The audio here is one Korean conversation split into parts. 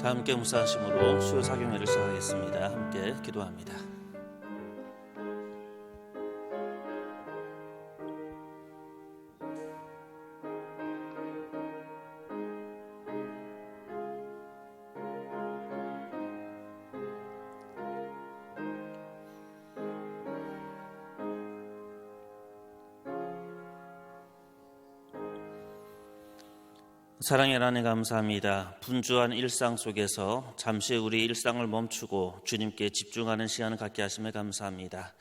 다 함께 묵상하심으로 수요 사경회를 시작하겠습니다. 함께 기도합니다. 사랑의 하나님 감사합니다. 분주한 일상 속에서 잠시 우리 일상을 멈추고 주님께 집중하는 시간을 갖게 하심에 감사합니다.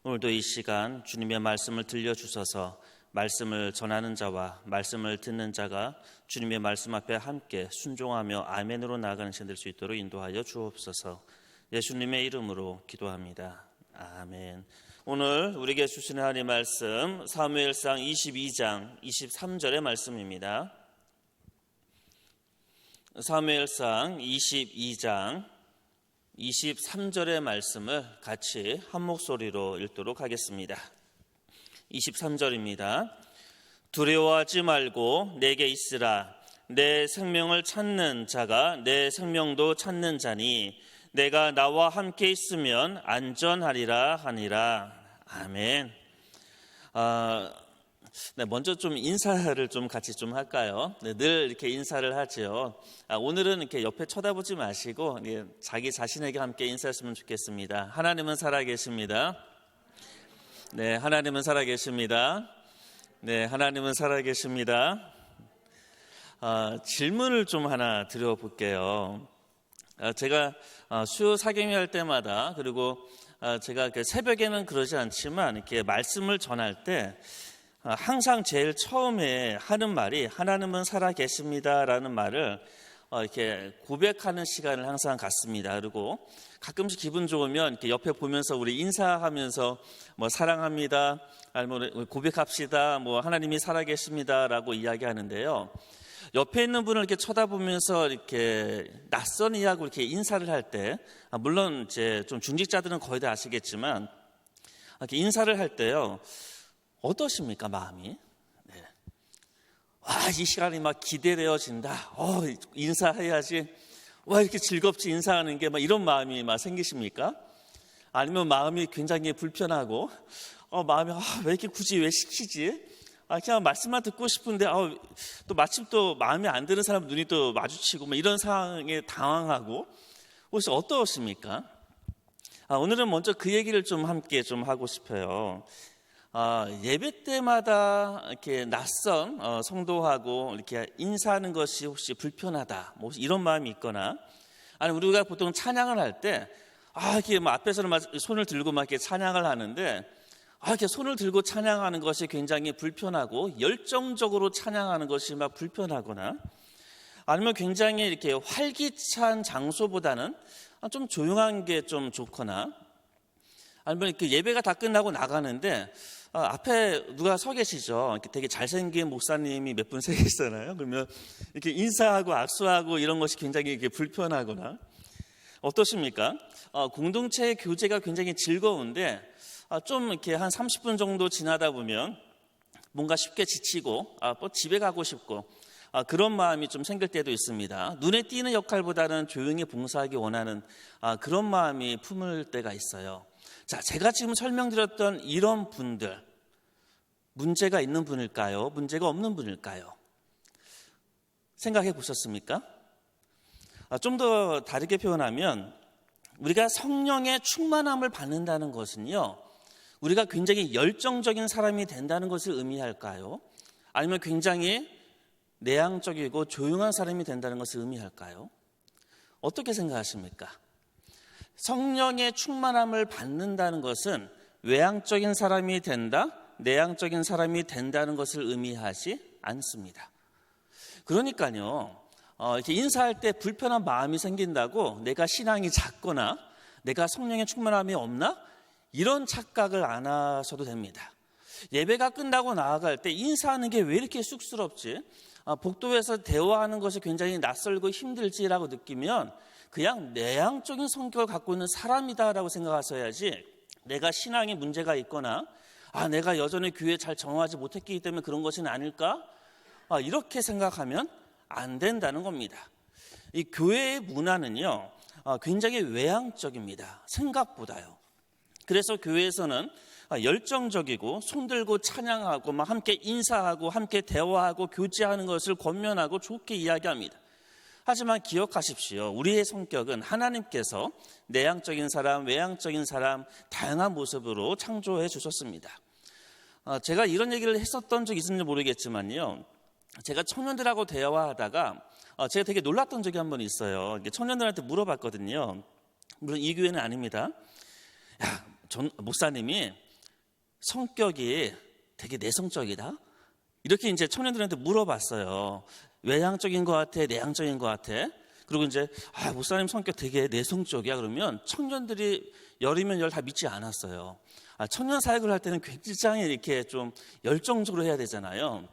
오늘도 이 시간 주님의 말씀을 들려주셔서 말씀을 전하는 자와 말씀을 듣는 자가 주님의 말씀 앞에 함께 순종하며 아멘으로 나아가는 시간 될 수 있도록 인도하여 주옵소서. 예수님의 이름으로 기도합니다. 아멘. 오늘 우리에게 주시는 하나님의 말씀 사무엘상 22장 23절의 말씀입니다. 사무엘상 22장 23절의 말씀을 같이 한 목소리로 읽도록 하겠습니다. 23절입니다. 두려워하지 말고 내게 있으라. 내 생명을 찾는 자가 내 생명도 찾는 자니 내가 나와 함께 있으면 안전하리라 하니라. 아멘. 먼저 좀 인사를 좀 같이 좀 할까요? 늘 이렇게 인사를 하죠. 오늘은 이렇게 옆에 쳐다보지 마시고 자기 자신에게 함께 인사했으면 좋겠습니다. 하나님은 살아계십니다. 네, 하나님은 살아계십니다. 네, 하나님은 살아계십니다. 질문을 좀 하나 드려볼게요. 제가 수요 사경회 할 때마다 그리고 제가 새벽에는 그러지 않지만 이렇게 말씀을 전할 때 항상 제일 처음에 하는 말이 하나님은 살아계십니다라는 말을 이렇게 고백하는 시간을 항상 갖습니다. 그리고 가끔씩 기분 좋으면 이렇게 옆에 보면서 우리 인사하면서 뭐 사랑합니다, 아니면 고백합시다, 뭐 하나님이 살아계십니다라고 이야기하는데요. 옆에 있는 분을 이렇게 쳐다보면서 이렇게 낯선 이하고 이렇게 인사를 할 때, 물론 이제 좀 중직자들은 거의 다 아시겠지만 이렇게 인사를 할 때요. 어떠십니까, 마음이? 네. 와, 이 시간이 막 기대되어진다. 인사해야지. 와, 이렇게 즐겁지 인사하는 게 막 이런 마음이 막 생기십니까? 아니면 마음이 굉장히 불편하고, 마음이 왜 이렇게 굳이 왜 시키지? 그냥 말씀만 듣고 싶은데, 또 마침 또 마음에 안 드는 사람 눈이 또 마주치고, 막 이런 상황에 당황하고, 혹시 어떠십니까? 오늘은 먼저 그 얘기를 좀 함께 좀 하고 싶어요. 예배 때마다 이렇게 낯선 성도하고 이렇게 인사하는 것이 혹시 불편하다, 뭐 이런 마음이 있거나, 아니 우리가 보통 찬양을 할 때 이렇게 앞에서는 막 손을 들고 막 이렇게 찬양을 하는데, 이렇게 손을 들고 찬양하는 것이 굉장히 불편하고 열정적으로 찬양하는 것이 막 불편하거나, 아니면 굉장히 이렇게 활기찬 장소보다는 좀 조용한 게 좀 좋거나, 아니면 이렇게 예배가 다 끝나고 나가는데 앞에 누가 서 계시죠? 이렇게 되게 잘생긴 목사님이 몇 분 서 계시잖아요. 그러면 이렇게 인사하고 악수하고 이런 것이 굉장히 이렇게 불편하거나, 어떠십니까? 공동체의 교제가 굉장히 즐거운데 좀 이렇게 한 30분 정도 지나다 보면 뭔가 쉽게 지치고 집에 가고 싶고 그런 마음이 좀 생길 때도 있습니다. 눈에 띄는 역할보다는 조용히 봉사하기 원하는 그런 마음이 품을 때가 있어요. 자, 제가 지금 설명드렸던 이런 분들, 문제가 있는 분일까요? 문제가 없는 분일까요? 생각해 보셨습니까? 좀 더 다르게 표현하면, 우리가 성령의 충만함을 받는다는 것은요, 우리가 굉장히 열정적인 사람이 된다는 것을 의미할까요? 아니면 굉장히 내향적이고 조용한 사람이 된다는 것을 의미할까요? 어떻게 생각하십니까? 성령의 충만함을 받는다는 것은 외향적인 사람이 된다, 내향적인 사람이 된다는 것을 의미하지 않습니다. 그러니까요, 이렇게 인사할 때 불편한 마음이 생긴다고 내가 신앙이 작거나 내가 성령의 충만함이 없나? 이런 착각을 안 하셔도 됩니다. 예배가 끝나고 나아갈 때 인사하는 게 왜 이렇게 쑥스럽지? 복도에서 대화하는 것이 굉장히 낯설고 힘들지라고 느끼면 그냥 내향적인 성격을 갖고 있는 사람이다라고 생각하셔야지, 내가 신앙에 문제가 있거나 내가 여전히 교회에 잘 정하지 못했기 때문에 그런 것은 아닐까? 이렇게 생각하면 안 된다는 겁니다. 이 교회의 문화는요, 굉장히 외향적입니다. 생각보다요. 그래서 교회에서는 열정적이고 손들고 찬양하고 막 함께 인사하고 함께 대화하고 교제하는 것을 권면하고 좋게 이야기합니다. 하지만 기억하십시오. 우리의 성격은 하나님께서 내향적인 사람, 외향적인 사람 다양한 모습으로 창조해 주셨습니다. 제가 이런 얘기를 했었던 적이 있었는지 모르겠지만요, 제가 청년들하고 대화하다가 제가 되게 놀랐던 적이 한 번 있어요. 청년들한테 물어봤거든요. 물론 이 교회는 아닙니다. 야, 전 목사님이 성격이 되게 내성적이다? 이렇게 이제 청년들한테 물어봤어요. 외향적인 것 같아, 내향적인 것 같아? 그리고 이제 목사님 성격 되게 내성적이야. 그러면 청년들이 열이면 열 다 믿지 않았어요. 청년 사역을 할 때는 굉장히 이렇게 좀 열정적으로 해야 되잖아요.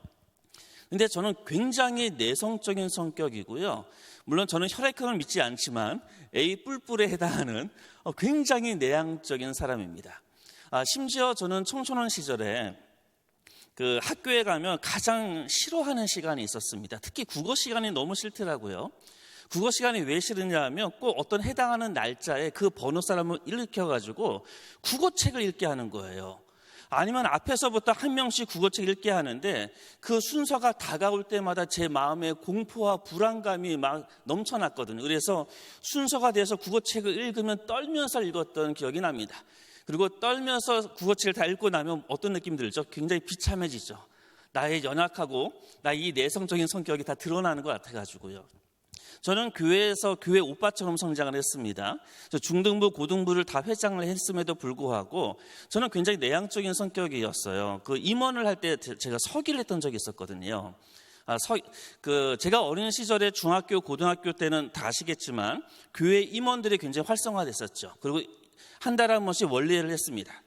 근데 저는 굉장히 내성적인 성격이고요. 물론 저는 혈액형을 믿지 않지만 A 뿔뿔에 해당하는 굉장히 내향적인 사람입니다. 심지어 저는 청소년 시절에 그 학교에 가면 가장 싫어하는 시간이 있었습니다. 특히 국어 시간이 너무 싫더라고요. 국어 시간이 왜 싫으냐 하면 꼭 어떤 해당하는 날짜에 그 번호 사람을 일으켜가지고 국어책을 읽게 하는 거예요. 아니면 앞에서부터 한 명씩 국어책 읽게 하는데 그 순서가 다가올 때마다 제 마음에 공포와 불안감이 막 넘쳐났거든요. 그래서 순서가 돼서 국어책을 읽으면 떨면서 읽었던 기억이 납니다. 그리고 떨면서 국어책을 다 읽고 나면 어떤 느낌 들죠? 굉장히 비참해지죠. 나의 연약하고 나의 이 내성적인 성격이 다 드러나는 것 같아가지고요. 저는 교회에서 교회 오빠처럼 성장을 했습니다. 중등부, 고등부를 다 회장을 했음에도 불구하고 저는 굉장히 내향적인 성격이었어요. 그 임원을 할 때 제가 서기를 했던 적이 있었거든요. 제가 어린 시절에 중학교, 고등학교 때는 다 아시겠지만 교회 임원들이 굉장히 활성화됐었죠. 그리고 한 달에 한 번씩 원리회를 했습니다.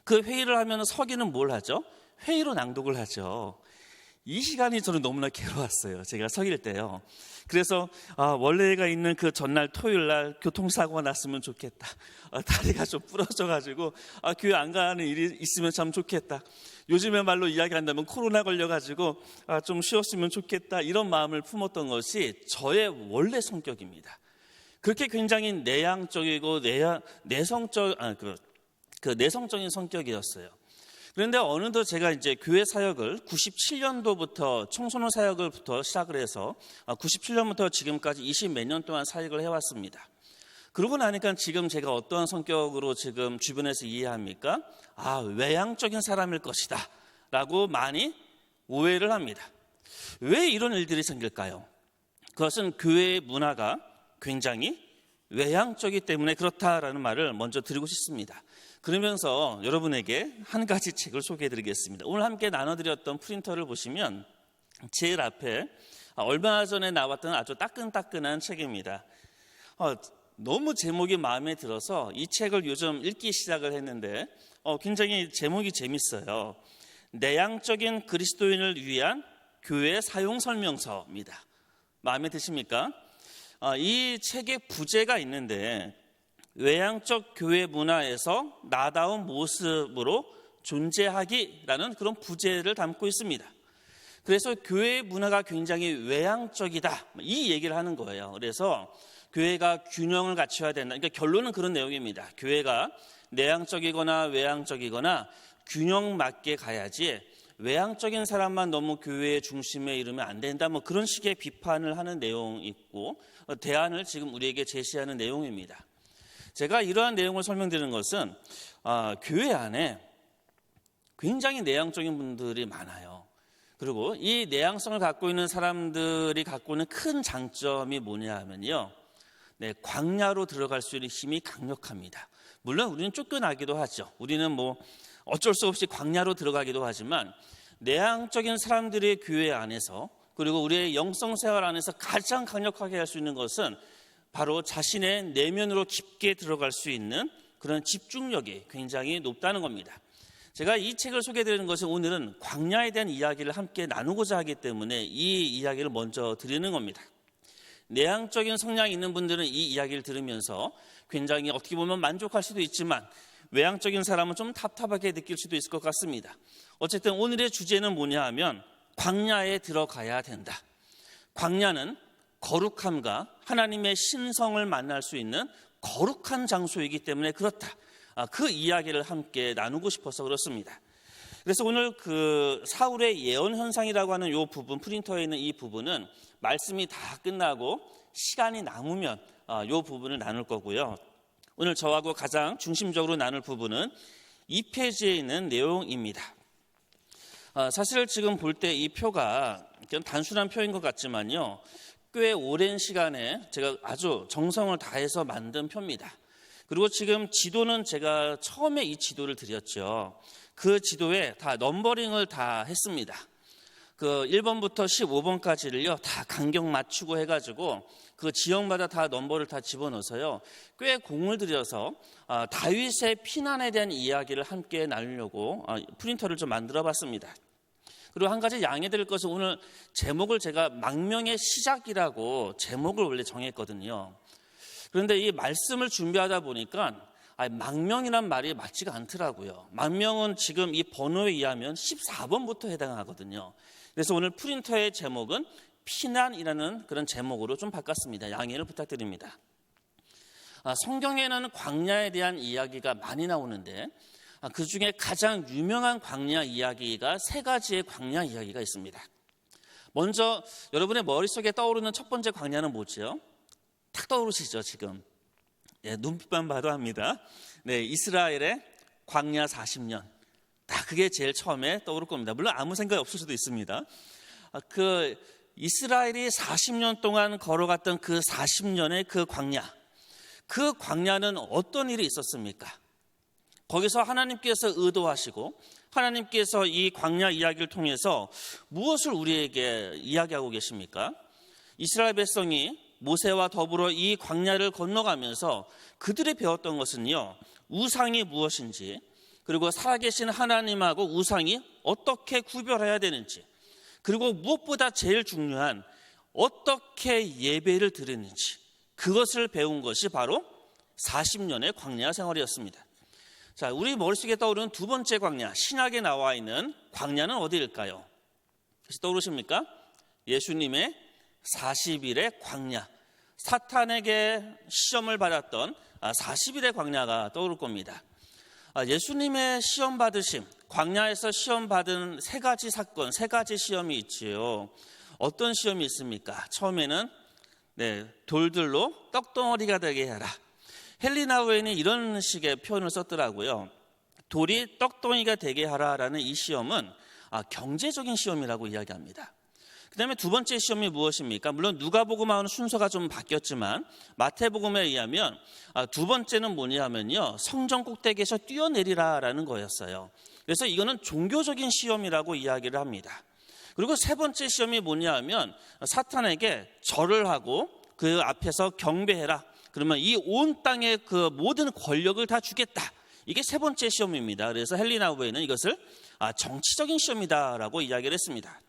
그 회의를 하면 서기는 뭘 하죠? 회의로 낭독을 하죠. 이 시간이 저는 너무나 괴로웠어요. 제가 서길 때요. 그래서 원래가 있는 그 전날 토요일 날 교통사고가 났으면 좋겠다. 다리가 좀 부러져가지고 교회 안 가는 일이 있으면 참 좋겠다. 요즘의 말로 이야기한다면 코로나 걸려가지고 좀 쉬었으면 좋겠다. 이런 마음을 품었던 것이 저의 원래 성격입니다. 그렇게 굉장히 내향적이고 내성적인 성격이었어요. 그런데 어느덧 제가 이제 교회 사역을 97년도부터 청소년 사역을부터 시작을 해서 97년부터 지금까지 20 몇 년 동안 사역을 해왔습니다. 그러고 나니까 지금 제가 어떤 성격으로 지금 주변에서 이해합니까? 외향적인 사람일 것이다 라고 많이 오해를 합니다. 왜 이런 일들이 생길까요? 그것은 교회의 문화가 굉장히 외향적이기 때문에 그렇다라는 말을 먼저 드리고 싶습니다. 그러면서 여러분에게 한 가지 책을 소개해드리겠습니다. 오늘 함께 나눠드렸던 프린터를 보시면 제일 앞에 얼마 전에 나왔던 아주 따끈따끈한 책입니다. 너무 제목이 마음에 들어서 이 책을 요즘 읽기 시작을 했는데 굉장히 제목이 재밌어요. 내향적인 그리스도인을 위한 교회 사용 설명서입니다. 마음에 드십니까? 이 책에 부제가 있는데 외향적 교회 문화에서 나다운 모습으로 존재하기라는 그런 부제를 담고 있습니다. 그래서 교회 문화가 굉장히 외향적이다 이 얘기를 하는 거예요. 그래서 교회가 균형을 갖춰야 된다. 그러니까 결론은 그런 내용입니다. 교회가 내향적이거나 외향적이거나 균형 맞게 가야지 외향적인 사람만 너무 교회의 중심에 이르면 안 된다. 그런 식의 비판을 하는 내용이 있고 대안을 지금 우리에게 제시하는 내용입니다. 제가 이러한 내용을 설명드리는 것은 교회 안에 굉장히 내향적인 분들이 많아요. 그리고 이 내향성을 갖고 있는 사람들이 갖고 있는 큰 장점이 뭐냐 하면요. 광야로 들어갈 수 있는 힘이 강력합니다. 물론 우리는 쫓겨나기도 하죠. 우리는 어쩔 수 없이 광야로 들어가기도 하지만 내향적인 사람들의 교회 안에서 그리고 우리의 영성생활 안에서 가장 강력하게 할 수 있는 것은 바로 자신의 내면으로 깊게 들어갈 수 있는 그런 집중력이 굉장히 높다는 겁니다. 제가 이 책을 소개해드리는 것은 오늘은 광야에 대한 이야기를 함께 나누고자 하기 때문에 이 이야기를 먼저 드리는 겁니다. 내향적인 성향이 있는 분들은 이 이야기를 들으면서 굉장히 어떻게 보면 만족할 수도 있지만 외향적인 사람은 좀 답답하게 느낄 수도 있을 것 같습니다. 어쨌든 오늘의 주제는 뭐냐 하면 광야에 들어가야 된다. 광야는 거룩함과 하나님의 신성을 만날 수 있는 거룩한 장소이기 때문에 그렇다. 그 이야기를 함께 나누고 싶어서 그렇습니다. 그래서 오늘 그 사울의 예언 현상이라고 하는 이 부분, 프린터에 있는 이 부분은 말씀이 다 끝나고 시간이 남으면 이 부분을 나눌 거고요. 오늘 저하고 가장 중심적으로 나눌 부분은 2페이지에 있는 내용입니다. 사실 지금 볼 때 이 표가 그냥 단순한 표인 것 같지만요, 꽤 오랜 시간에 제가 아주 정성을 다해서 만든 표입니다. 그리고 지금 지도는 제가 처음에 이 지도를 드렸죠. 그 지도에 다 넘버링을 다 했습니다. 그 1번부터 15번까지를요 다 간격 맞추고 해가지고 그 지역마다 다 넘버를 다 집어넣어서요 꽤 공을 들여서 다윗의 피난에 대한 이야기를 함께 나누려고 프린터를 좀 만들어봤습니다. 그리고 한 가지 양해드릴 것은 오늘 제목을 제가 망명의 시작이라고 제목을 원래 정했거든요. 그런데 이 말씀을 준비하다 보니까 망명이란 말이 맞지가 않더라고요. 망명은 지금 이 번호에 의하면 14번부터 해당하거든요. 그래서 오늘 프린터의 제목은 피난이라는 그런 제목으로 좀 바꿨습니다. 양해를 부탁드립니다. 성경에는 광야에 대한 이야기가 많이 나오는데 그 중에 가장 유명한 광야 이야기가 세 가지의 광야 이야기가 있습니다. 먼저 여러분의 머릿속에 떠오르는 첫 번째 광야는 뭐죠? 탁 떠오르시죠 지금? 눈빛만 봐도 합니다. 이스라엘의 광야 40년. 다 그게 제일 처음에 떠오를 겁니다. 물론 아무 생각이 없을 수도 있습니다. 그 이스라엘이 40년 동안 걸어갔던 그 40년의 그 광야. 그 광야는 어떤 일이 있었습니까? 거기서 하나님께서 의도하시고 하나님께서 이 광야 이야기를 통해서 무엇을 우리에게 이야기하고 계십니까? 이스라엘 백성이 모세와 더불어 이 광야를 건너가면서 그들이 배웠던 것은요, 우상이 무엇인지, 그리고 살아계신 하나님하고 우상이 어떻게 구별해야 되는지, 그리고 무엇보다 제일 중요한 어떻게 예배를 드리는지, 그것을 배운 것이 바로 40년의 광야 생활이었습니다. 자, 우리 머릿속에 떠오르는 두 번째 광야, 신약에 나와 있는 광야는 어디일까요? 혹시 떠오르십니까? 예수님의 40일의 광야, 사탄에게 시험을 받았던 40일의 광야가 떠오를 겁니다. 예수님의 시험 받으심, 광야에서 시험 받은 세 가지 사건, 세 가지 시험이 있지요. 어떤 시험이 있습니까? 처음에는 돌들로 떡덩어리가 되게 해라. 헬리나우에는 이런 식의 표현을 썼더라고요. 돌이 떡덩이가 되게 하라라는 이 시험은 경제적인 시험이라고 이야기합니다. 그 다음에 두 번째 시험이 무엇입니까? 물론 누가복음하고는 순서가 좀 바뀌었지만 마태복음에 의하면 두 번째는 뭐냐면요, 성전 꼭대기에서 뛰어내리라라는 거였어요. 그래서 이거는 종교적인 시험이라고 이야기를 합니다. 그리고 세 번째 시험이 뭐냐면 사탄에게 절을 하고 그 앞에서 경배해라. 그러면 이 온 땅의 그 모든 권력을 다 주겠다. 이게 세 번째 시험입니다. 그래서 헬리나우에는 이것을 정치적인 시험이다라고 이야기를 했습니다.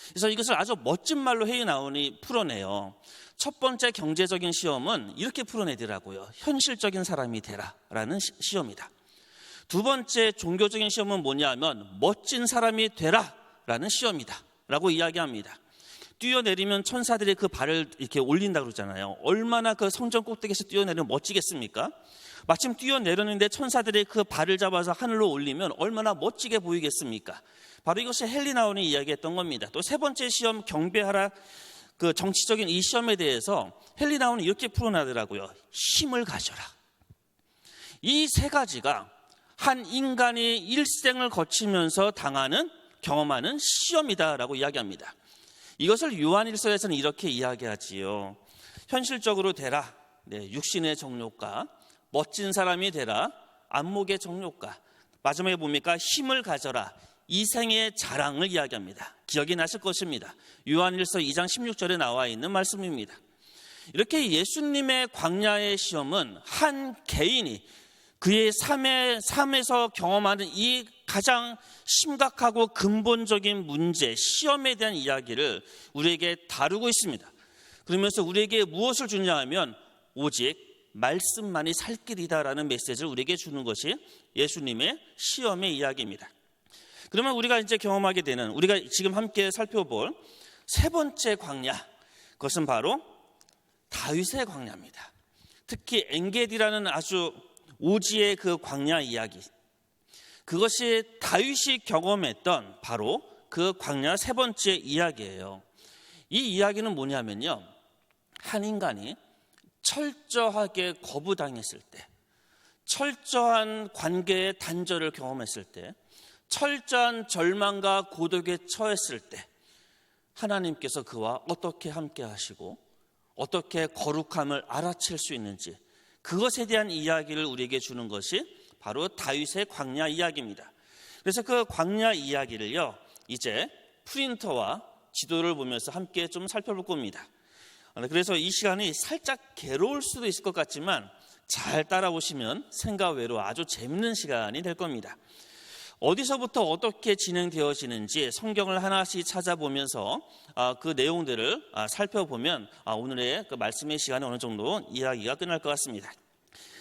그래서 이것을 아주 멋진 말로 헬리나우니 풀어내요. 첫 번째 경제적인 시험은 이렇게 풀어내더라고요. 현실적인 사람이 되라라는 시험이다. 두 번째 종교적인 시험은 뭐냐면 멋진 사람이 되라라는 시험이다 라고 이야기합니다. 뛰어내리면 천사들이 그 발을 이렇게 올린다고 그러잖아요. 얼마나 그 성전 꼭대기에서 뛰어내리면 멋지겠습니까? 마침 뛰어내렸는데 천사들이 그 발을 잡아서 하늘로 올리면 얼마나 멋지게 보이겠습니까? 바로 이것이 헬리나우니 이야기했던 겁니다. 또 세 번째 시험 경배하라, 그 정치적인 이 시험에 대해서 헬리나우는 이렇게 풀어나더라고요. 힘을 가져라. 이 세 가지가 한 인간이 일생을 거치면서 경험하는 시험이다라고 이야기합니다. 이것을 요한일서에서는 이렇게 이야기하지요. 현실적으로 되라, 육신의 정욕과, 멋진 사람이 되라, 안목의 정욕과, 마지막에 뭡니까? 힘을 가져라, 이생의 자랑을 이야기합니다. 기억이 나실 것입니다. 요한일서 2장 16절에 나와 있는 말씀입니다. 이렇게 예수님의 광야의 시험은 한 개인이 그의 삶에서 경험하는 이 가장 심각하고 근본적인 문제, 시험에 대한 이야기를 우리에게 다루고 있습니다. 그러면서 우리에게 무엇을 주냐 하면 오직 말씀만이 살 길이다라는 메시지를 우리에게 주는 것이 예수님의 시험의 이야기입니다. 그러면 우리가 이제 경험하게 되는, 우리가 지금 함께 살펴볼 세 번째 광야, 그것은 바로 다윗의 광야입니다. 특히 엔게디라는 아주 오지의 그 광야 이야기, 그것이 다윗이 경험했던 바로 그 광야 세 번째 이야기예요. 이 이야기는 뭐냐면요, 한 인간이 철저하게 거부당했을 때, 철저한 관계의 단절을 경험했을 때, 철저한 절망과 고독에 처했을 때 하나님께서 그와 어떻게 함께 하시고 어떻게 거룩함을 알아챌 수 있는지, 그것에 대한 이야기를 우리에게 주는 것이 바로 다윗의 광야 이야기입니다. 그래서 그 광야 이야기를요, 이제 프린터와 지도를 보면서 함께 좀 살펴볼 겁니다. 그래서 이 시간이 살짝 괴로울 수도 있을 것 같지만 잘 따라오시면 생각 외로 아주 재밌는 시간이 될 겁니다. 어디서부터 어떻게 진행되어지는지 성경을 하나씩 찾아보면서 그 내용들을 살펴보면 오늘의 그 말씀의 시간에 어느 정도 이야기가 끝날 것 같습니다.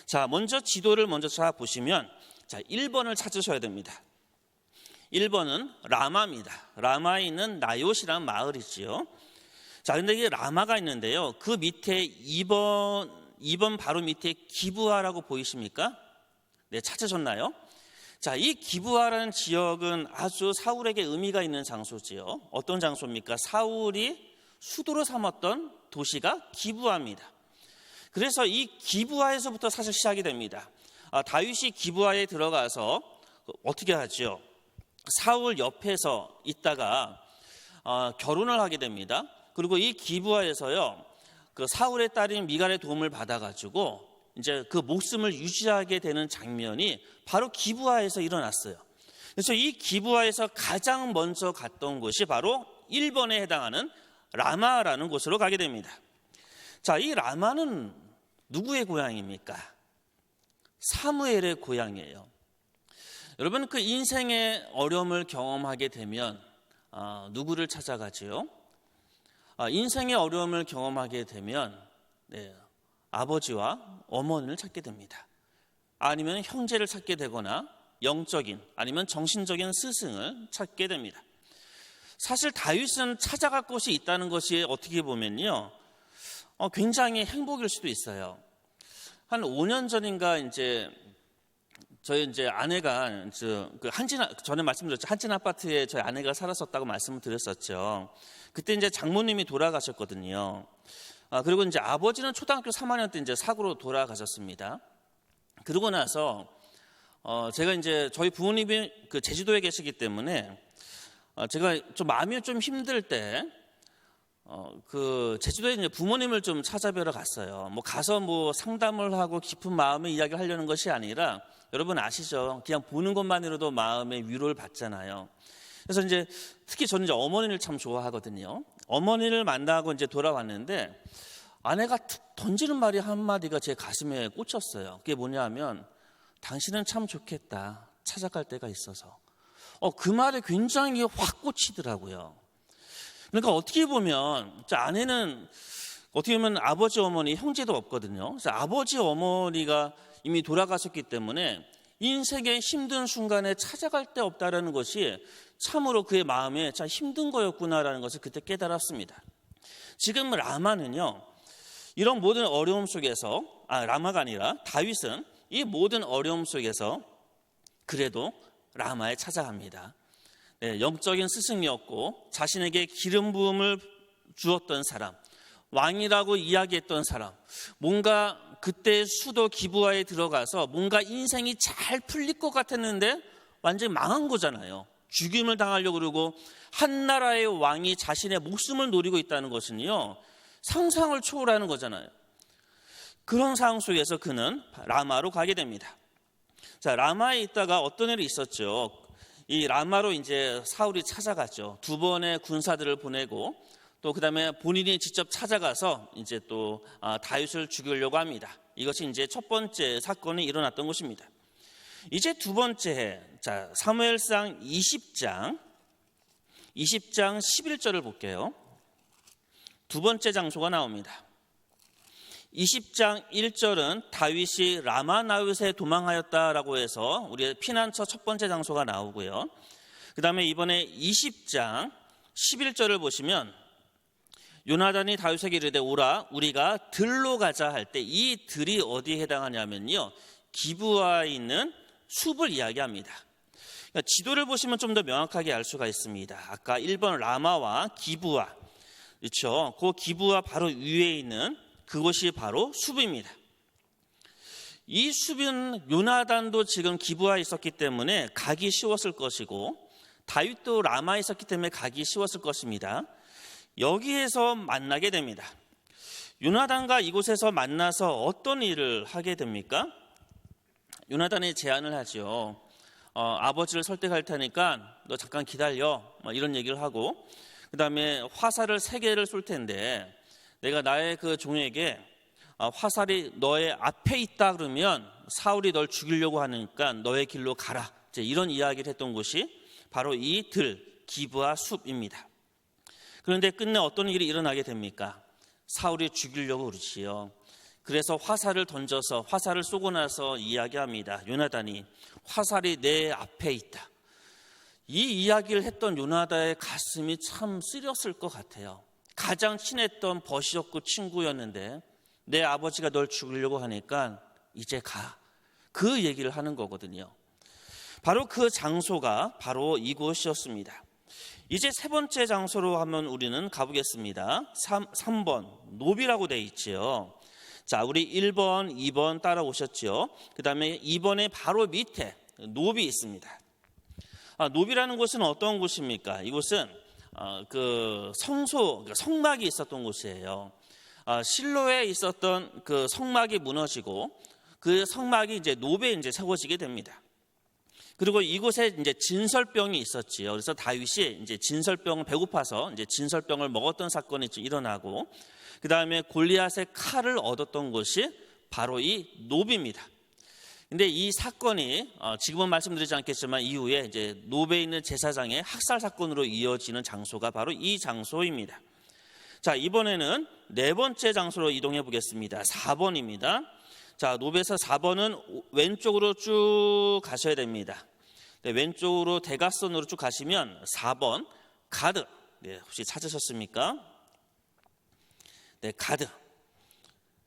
자, 먼저 지도를 먼저 보시면 1번을 찾으셔야 됩니다. 1번은 라마입니다. 라마에 있는 나요시라는 마을이지요. 자, 근데 이게 라마가 있는데요, 그 밑에 2번 바로 밑에 기브아라고 보이십니까? 네, 찾으셨나요? 자, 이 기브아라는 지역은 아주 사울에게 의미가 있는 장소지요. 어떤 장소입니까? 사울이 수도로 삼았던 도시가 기브아입니다. 그래서 이 기브아에서부터 사실 시작이 됩니다. 다윗이 기브아에 들어가서 어떻게 하죠? 사울 옆에서 있다가 결혼을 하게 됩니다. 그리고 이 기브아에서요, 그 사울의 딸인 미갈의 도움을 받아가지고 이제 그 목숨을 유지하게 되는 장면이 바로 기브아에서 일어났어요. 그래서 이 기브아에서 가장 먼저 갔던 곳이 바로 1번에 해당하는 라마라는 곳으로 가게 됩니다. 자, 이 라마는 누구의 고향입니까? 사무엘의 고향이에요. 여러분, 그 인생의 어려움을 경험하게 되면 누구를 찾아가지요? 인생의 어려움을 경험하게 되면 아버지와 어머니를 찾게 됩니다. 아니면 형제를 찾게 되거나 영적인 아니면 정신적인 스승을 찾게 됩니다. 사실 다윗은 찾아갈 곳이 있다는 것이 어떻게 보면요, 굉장히 행복일 수도 있어요. 한 5년 전인가 저희 아내가 그 전에 말씀드렸죠. 한진 아파트에 저희 아내가 살았었다고 말씀을 드렸었죠. 그때 장모님이 돌아가셨거든요. 그리고 아버지는 초등학교 3학년 때 사고로 돌아가셨습니다. 그러고 나서 제가 저희 부모님이 그 제주도에 계시기 때문에 제가 좀 마음이 좀 힘들 때 그 제주도에 부모님을 좀 찾아뵈러 갔어요. 가서 상담을 하고 깊은 마음의 이야기를 하려는 것이 아니라, 여러분 아시죠? 그냥 보는 것만으로도 마음의 위로를 받잖아요. 그래서 특히 저는 어머니를 참 좋아하거든요. 어머니를 만나고 돌아왔는데 아내가 툭 던지는 말이 한마디가 제 가슴에 꽂혔어요. 그게 뭐냐면, 당신은 참 좋겠다, 찾아갈 때가 있어서. 그 말에 굉장히 확 꽂히더라고요. 그러니까 어떻게 보면 아내는 어떻게 보면 아버지 어머니 형제도 없거든요. 그래서 아버지 어머니가 이미 돌아가셨기 때문에 인생의 힘든 순간에 찾아갈 데 없다라는 것이 참으로 그의 마음에 참 힘든 거였구나라는 것을 그때 깨달았습니다. 지금 라마는요, 이런 모든 어려움 속에서 라마가 아니라 다윗은 이 모든 어려움 속에서 그래도 라마에 찾아갑니다. 영적인 스승이었고 자신에게 기름 부음을 주었던 사람, 왕이라고 이야기했던 사람, 뭔가 그때 수도 기브아에 들어가서 뭔가 인생이 잘 풀릴 것 같았는데 완전히 망한 거잖아요. 죽임을 당하려고 그러고 한 나라의 왕이 자신의 목숨을 노리고 있다는 것은요, 상상을 초월하는 거잖아요. 그런 상황 속에서 그는 라마로 가게 됩니다. 자, 라마에 있다가 어떤 일이 있었죠. 이 라마로 사울이 찾아갔죠. 2번의 군사들을 보내고 또 그다음에 본인이 직접 찾아가서 또 다윗을 죽이려고 합니다. 이것이 첫 번째 사건이 일어났던 것입니다. 이제 두 번째, 자, 사무엘상 20장 11절을 볼게요. 두 번째 장소가 나옵니다. 20장 1절은 다윗이 라마나웃에 도망하였다라고 해서 우리의 피난처 첫 번째 장소가 나오고요. 그 다음에 이번에 20장 11절을 보시면 요나단이 다윗에게 이르되 오라 우리가 들로 가자 할 때 이 들이 어디에 해당하냐면요, 기브아에 있는 숲을 이야기합니다. 그러니까 지도를 보시면 좀 더 명확하게 알 수가 있습니다. 아까 1번 라마와 기브아, 그렇죠? 그 기브아 바로 위에 있는 그곳이 바로 숲입니다. 이 숲은 요나단도 지금 기브아에 있었기 때문에 가기 쉬웠을 것이고 다윗도 라마에 있었기 때문에 가기 쉬웠을 것입니다. 여기에서 만나게 됩니다. 요나단과 이곳에서 만나서 어떤 일을 하게 됩니까? 요나단이 제안을 하죠. 아버지를 설득할 테니까 너 잠깐 기다려, 이런 얘기를 하고, 그 다음에 화살을 3개를 쏠 텐데 내가 나의 그 종에게 화살이 너의 앞에 있다 그러면 사울이 널 죽이려고 하니까 너의 길로 가라, 이제 이런 이야기를 했던 곳이 바로 이 들, 기브아 숲입니다. 그런데 끝내 어떤 일이 일어나게 됩니까? 사울이 죽이려고 그러지요. 그래서 화살을 던져서 화살을 쏘고 나서 이야기합니다. 요나단이 화살이 내 앞에 있다. 이 이야기를 했던 요나단의 가슴이 참 쓰렸을 것 같아요. 가장 친했던 버시였고 친구였는데 내 아버지가 널 죽이려고 하니까 이제 가. 그 얘기를 하는 거거든요. 바로 그 장소가 바로 이곳이었습니다. 이제 3번째 장소로 한번 우리는 가보겠습니다. 3번 노비라고 되어 있지요. 자, 우리 1번, 2번 따라오셨죠. 그 다음에 2번의 바로 밑에 노비 있습니다. 노비라는 곳은 어떤 곳입니까? 이곳은 그 성소, 성막이 있었던 곳이에요. 실로에 있었던 그 성막이 무너지고 그 성막이 이제 노베에 이제 세워지게 됩니다. 그리고 이곳에 이제 진설병이 있었지요. 그래서 다윗이 이제 진설병을 배고파서 이제 진설병을 먹었던 사건이 일어나고, 그 다음에 골리앗의 칼을 얻었던 곳이 바로 이 노비입니다. 근데 이 사건이 지금은 말씀드리지 않겠지만 이후에 이제 노베에 있는 제사장의 학살 사건으로 이어지는 장소가 바로 이 장소입니다. 자, 이번에는 4번째 장소로 이동해 보겠습니다. 4번입니다. 자, 노베에서 4번은 왼쪽으로 쭉 가셔야 됩니다. 네, 왼쪽으로 대각선으로 쭉 가시면 4번 가드. 네, 혹시 찾으셨습니까? 네, 가드.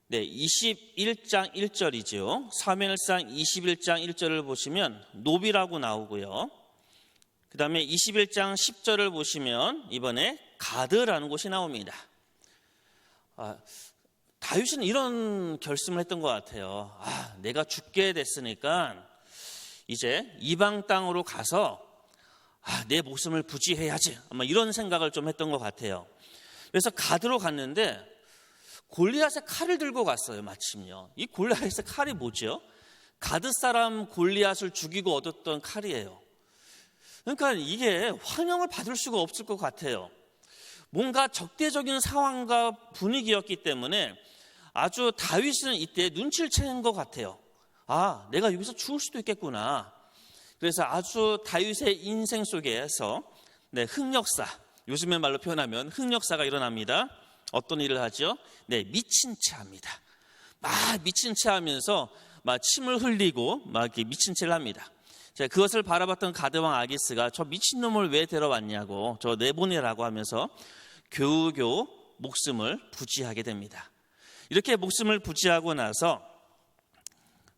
네, 21장 1절이죠. 사무엘상 21장 1절을 보시면 노비라고 나오고요. 그 다음에 21장 10절을 보시면 이번에 가드라는 곳이 나옵니다. 다윗은 이런 결심을 했던 것 같아요. 내가 죽게 됐으니까 이제 이방 땅으로 가서 내 목숨을 부지해야지, 아마 이런 생각을 좀 했던 것 같아요. 그래서 가드로 갔는데 골리앗의 칼을 들고 갔어요. 마침요. 이 골리앗의 칼이 뭐죠? 가드 사람 골리앗을 죽이고 얻었던 칼이에요. 그러니까 이게 환영을 받을 수가 없을 것 같아요. 뭔가 적대적인 상황과 분위기였기 때문에 아주 다윗은 이때 눈치를 채는 것 같아요. 내가 여기서 죽을 수도 있겠구나. 그래서 아주 다윗의 인생 속에서 흑역사, 요즘의 말로 표현하면 흑역사가 일어납니다. 어떤 일을 하죠? 미친 채 합니다. 미친 채 하면서 침을 흘리고 이렇게 미친 채를 합니다. 그것을 바라봤던 가드왕 아기스가 저 미친놈을 왜 데려왔냐고, 저 내보내라고 하면서 겨우겨우 목숨을 부지하게 됩니다. 이렇게 목숨을 부지하고 나서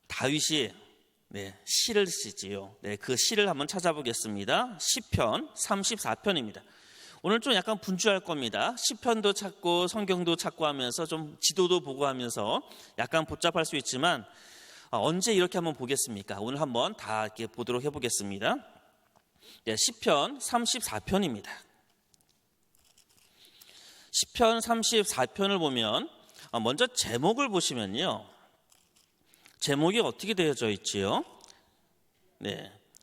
다윗이 시를 쓰지요. 그 시를 한번 찾아보겠습니다. 시편 34편입니다. 오늘 좀 약간 분주할 겁니다. 시편도 찾고 성경도 찾고 하면서 좀 지도도 보고 하면서 약간 복잡할 수 있지만 언제 이렇게 한번 보겠습니까? 오늘 한번 다 이렇게 보도록 해보겠습니다. 시편 34편입니다. 시편 34편을 보면 먼저 제목을 보시면요, 제목이 어떻게 되어져 있지요?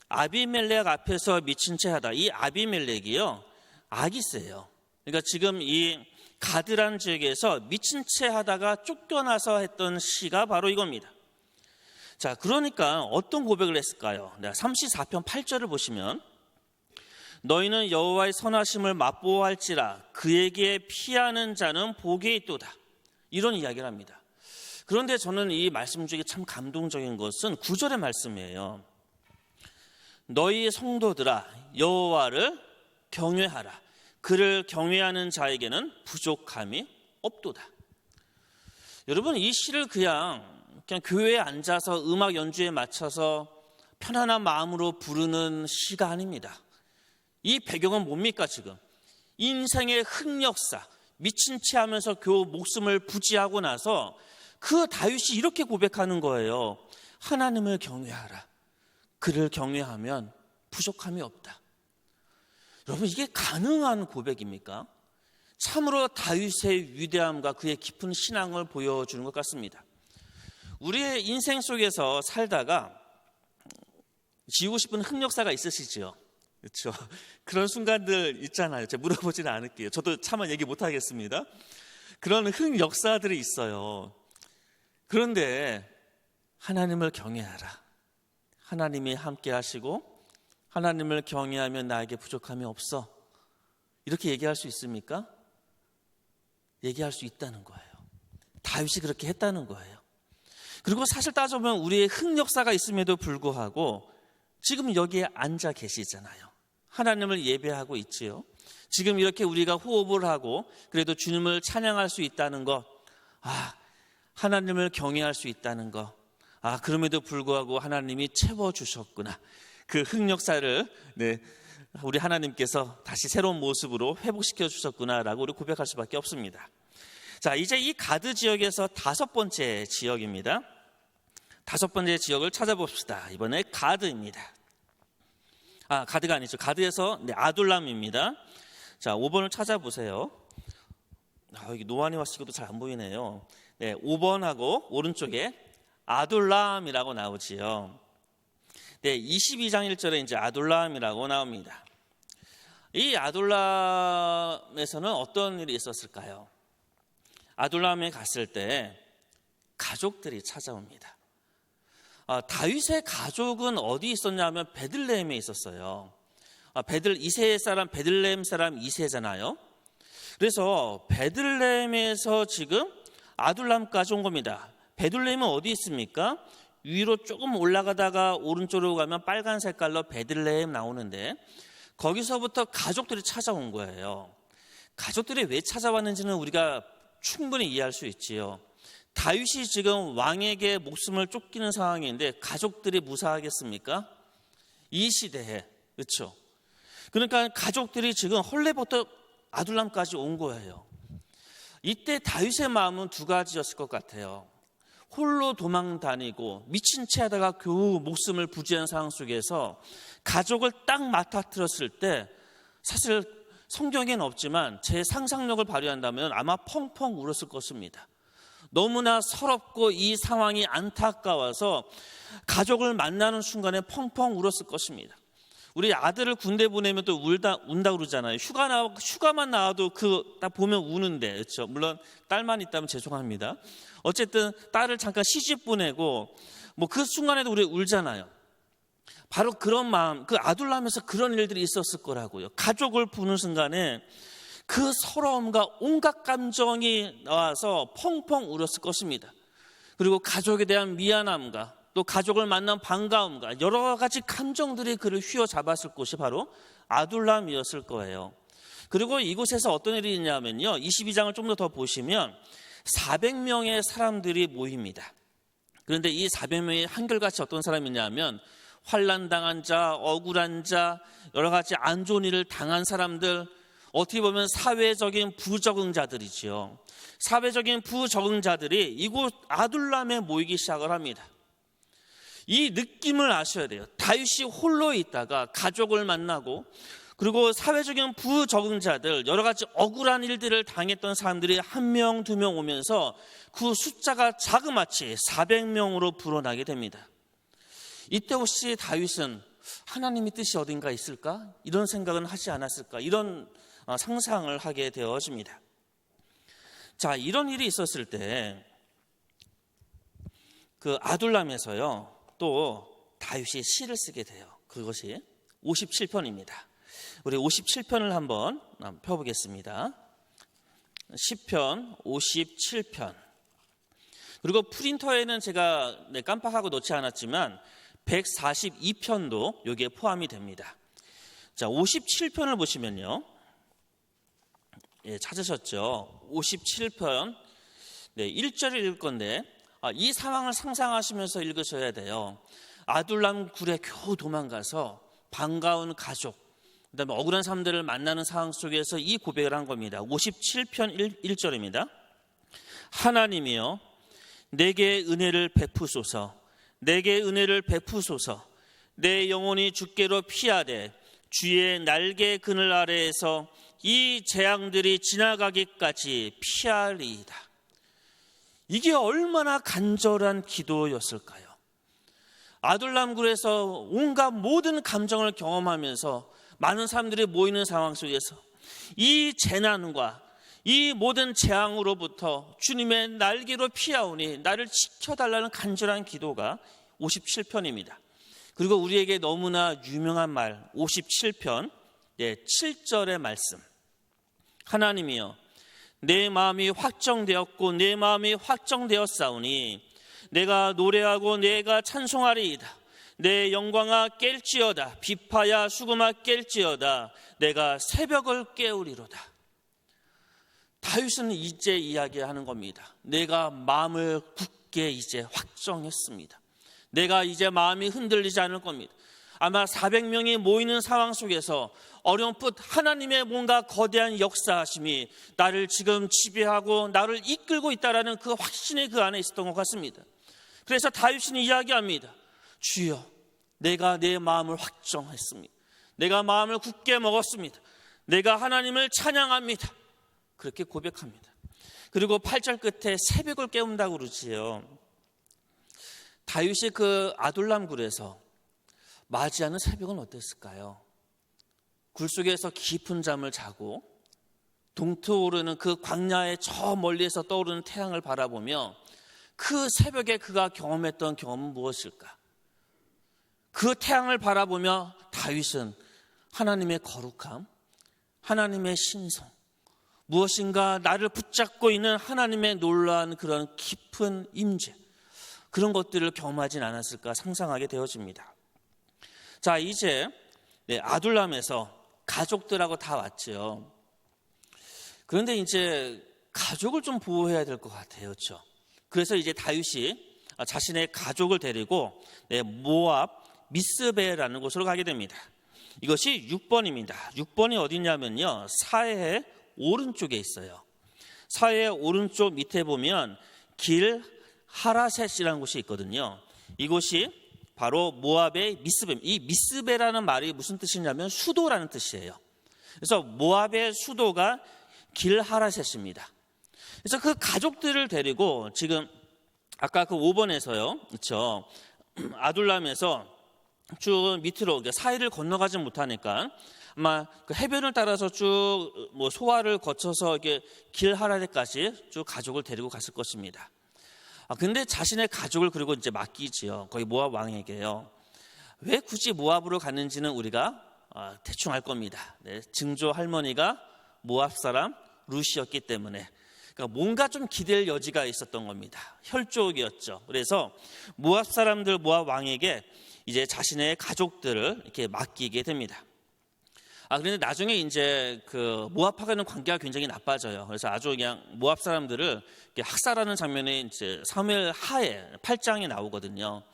아비멜렉 앞에서 미친 채 하다. 이 아비멜렉이요, 아기스예요. 그러니까 지금 이 가드란 지역에서 미친 채 하다가 쫓겨나서 했던 시가 바로 이겁니다. 자, 그러니까 어떤 고백을 했을까요? 34편 8절을 보시면 너희는 여호와의 선하심을 맛보아할지라 그에게 피하는 자는 복이 있도다. 이런 이야기를 합니다. 그런데 저는 이 말씀 중에 참 감동적인 것은 9절의 말씀이에요. 너희 성도들아 여호와를 경외하라. 그를 경외하는 자에게는 부족함이 없도다. 여러분, 이 시를 그냥 교회에 앉아서 음악 연주에 맞춰서 편안한 마음으로 부르는 시가 아닙니다. 이 배경은 뭡니까? 지금 인생의 흑역사, 미친 채 하면서 겨우 목숨을 부지하고 나서 그 다윗이 이렇게 고백하는 거예요. 하나님을 경외하라. 그를 경외하면 부족함이 없다. 여러분, 이게 가능한 고백입니까? 참으로 다윗의 위대함과 그의 깊은 신앙을 보여주는 것 같습니다. 우리의 인생 속에서 살다가 지우고 싶은 흑역사가 있으시죠? 그렇죠? 그런 순간들 있잖아요. 제가 물어보지는 않을게요. 저도 차마 얘기 못 하겠습니다. 그런 흑역사들이 있어요. 그런데 하나님을 경외하라. 하나님이 함께 하시고 하나님을 경외하면 나에게 부족함이 없어. 이렇게 얘기할 수 있습니까? 얘기할 수 있다는 거예요. 다윗이 그렇게 했다는 거예요. 그리고 사실 따져보면 우리의 흑역사가 있음에도 불구하고 지금 여기에 앉아 계시잖아요. 하나님을 예배하고 있지요. 지금 이렇게 우리가 호흡을 하고 그래도 주님을 찬양할 수 있다는 것, 하나님을 경외할 수 있다는 것, 그럼에도 불구하고 하나님이 채워주셨구나. 그 흑역사를 우리 하나님께서 다시 새로운 모습으로 회복시켜 주셨구나라고 우리 고백할 수밖에 없습니다. 자, 이제 이 가드 지역에서 다섯 번째 지역입니다. 다섯 번째 지역을 찾아봅시다. 이번에 가드입니다. 가드가 아니죠. 가드에서 아둘람입니다. 자, 5번을 찾아보세요. 여기 노안이 왔으니까 잘 안 보이네요. 5번하고 오른쪽에 아둘람이라고 나오지요. 22장 1절에 이제 아둘람이라고 나옵니다. 이 아둘람에서는 어떤 일이 있었을까요? 아둘람에 갔을 때 가족들이 찾아옵니다. 다윗의 가족은 어디 있었냐면 베들레헴에 있었어요. 이세 사람, 베들레헴 사람 이세잖아요. 그래서 베들레헴에서 지금 아둘람까지 온 겁니다. 베들레헴은 어디 있습니까? 위로 조금 올라가다가 오른쪽으로 가면 빨간 색깔로 베들레헴 나오는데 거기서부터 가족들이 찾아온 거예요. 가족들이 왜 찾아왔는지는 우리가 충분히 이해할 수 있지요. 다윗이 지금 왕에게 목숨을 쫓기는 상황인데 가족들이 무사하겠습니까? 이 시대에, 그렇죠? 그러니까 가족들이 지금 헐레버터 아둘람까지 온 거예요. 이때 다윗의 마음은 두 가지였을 것 같아요. 홀로 도망 다니고 미친 채 하다가 겨우 목숨을 부지한 상황 속에서 가족을 딱 맡아들었을 때 사실 성경에는 없지만 제 상상력을 발휘한다면 아마 펑펑 울었을 것입니다. 너무나 서럽고 이 상황이 안타까워서 가족을 만나는 순간에 펑펑 울었을 것입니다. 우리 아들을 군대 보내면 또 운다 그러잖아요. 휴가만 나와도 딱 보면 우는데, 그렇죠? 물론 딸만 있다면 죄송합니다. 어쨌든 딸을 잠깐 시집 보내고 그 순간에도 우리 울잖아요. 바로 그런 마음, 그 아둘람에서 그런 일들이 있었을 거라고요. 가족을 보는 순간에 그 서러움과 온갖 감정이 나와서 펑펑 울었을 것입니다. 그리고 가족에 대한 미안함과 또 가족을 만난 반가움과 여러 가지 감정들이 그를 휘어잡았을 곳이 바로 아둘람이었을 거예요. 그리고 이곳에서 어떤 일이 있냐면요, 22장을 좀 더 보시면 400명의 사람들이 모입니다. 그런데 이 400명이 한결같이 어떤 사람이냐면 환난당한 자, 억울한 자, 여러 가지 안 좋은 일을 당한 사람들, 어떻게 보면 사회적인 부적응자들이지요. 사회적인 부적응자들이 이곳 아둘람에 모이기 시작을 합니다. 이 느낌을 아셔야 돼요. 다윗이 홀로 있다가 가족을 만나고 그리고 사회적인 부적응자들, 여러 가지 억울한 일들을 당했던 사람들이 한 명, 두 명 오면서 그 숫자가 자그마치 400명으로 불어나게 됩니다. 이때 혹시 다윗은 하나님의 뜻이 어딘가 있을까? 이런 생각은 하지 않았을까? 이런 상상을 하게 되어집니다. 자, 이런 일이 있었을 때 그 아둘람에서요 또 다윗이 시를 쓰게 돼요. 그것이 57편입니다. 우리 57편을 한번 펴보겠습니다. 시편 57편. 그리고 프린터에는 제가 깜빡하고 놓지 않았지만 142편도 여기에 포함이 됩니다. 자, 57편을 보시면요, 찾으셨죠? 57편 1절을 읽을 건데 이 상황을 상상하시면서 읽으셔야 돼요. 아둘람 굴에 겨우 도망가서 반가운 가족, 그다음에 억울한 사람들을 만나는 상황 속에서 이 고백을 한 겁니다. 57편 1절입니다. 하나님이여 내게 은혜를 베푸소서, 내게 은혜를 베푸소서. 내 영혼이 주께로 피하되 주의 날개 그늘 아래에서 이 재앙들이 지나가기까지 피하리이다. 이게 얼마나 간절한 기도였을까요? 아둘람굴에서 온갖 모든 감정을 경험하면서 많은 사람들이 모이는 상황 속에서 이 재난과 이 모든 재앙으로부터 주님의 날개로 피하오니 나를 지켜달라는 간절한 기도가 57편입니다. 그리고 우리에게 너무나 유명한 말 57편 7절의 말씀. 하나님이여 내 마음이 확정되었고 내 마음이 확정되었사오니 내가 노래하고 내가 찬송하리이다. 내 영광아 깰지어다. 비파야 수금아 깰지어다. 내가 새벽을 깨우리로다. 다윗은 이제 이야기하는 겁니다. 내가 마음을 굳게 이제 확정했습니다. 내가 이제 마음이 흔들리지 않을 겁니다. 아마 400명이 모이는 상황 속에서 어렴풋 하나님의 뭔가 거대한 역사하심이 나를 지금 지배하고 나를 이끌고 있다는 그 확신이 그 안에 있었던 것 같습니다. 그래서 다윗은 이야기합니다. 주여 내가 내 마음을 확정했습니다. 내가 마음을 굳게 먹었습니다. 내가 하나님을 찬양합니다. 그렇게 고백합니다. 그리고 8절 끝에 새벽을 깨운다고 그러지요. 다윗이 그 아둘람굴에서 맞이하는 새벽은 어땠을까요? 굴 속에서 깊은 잠을 자고 동트오르는 그 광야의 저 멀리에서 떠오르는 태양을 바라보며 그 새벽에 그가 경험했던 경험은 무엇일까? 그 태양을 바라보며 다윗은 하나님의 거룩함, 하나님의 신성, 무엇인가 나를 붙잡고 있는 하나님의 놀라운 그런 깊은 임재, 그런 것들을 경험하진 않았을까 상상하게 되어집니다. 자, 이제 아둘람에서 가족들하고 다 왔죠. 그런데 이제 가족을 좀 보호해야 될 것 같아요. 그렇죠? 그래서 이제 다윗이 자신의 가족을 데리고 모압 미스베라는 곳으로 가게 됩니다. 이것이 6번입니다. 6번이 어디냐면요, 사해의 오른쪽에 있어요. 사해의 오른쪽 밑에 보면 길 하라셋이라는 곳이 있거든요. 이곳이 바로 모압의 미스베. 이 미스베라는 말이 무슨 뜻이냐면 수도라는 뜻이에요. 그래서 모압의 수도가 길 하라셋입니다. 그래서 그 가족들을 데리고 지금 아까 그 5번에서요, 그렇죠? 아둘람에서 쭉 밑으로 사해를 건너가지 못하니까 아마 그 해변을 따라서 쭉 소아를 거쳐서 이렇게 길 하라셋까지 쭉 가족을 데리고 갔을 것입니다. 근데 자신의 가족을 그리고 이제 맡기지요. 거기 모압 왕에게요. 왜 굳이 모압으로 갔는지는 우리가 대충 알 겁니다. 증조 할머니가 모압 사람 루시였기 때문에 그러니까 뭔가 좀 기댈 여지가 있었던 겁니다. 혈족이었죠. 그래서 모압 사람들 모압 왕에게 이제 자신의 가족들을 이렇게 맡기게 됩니다. 그런데 나중에 이제 그 모압하고는 관계가 굉장히 나빠져요. 그래서 아주 그냥 모압 사람들을 학살하는 장면이 이제 사무엘 하에 8장에 나오거든요.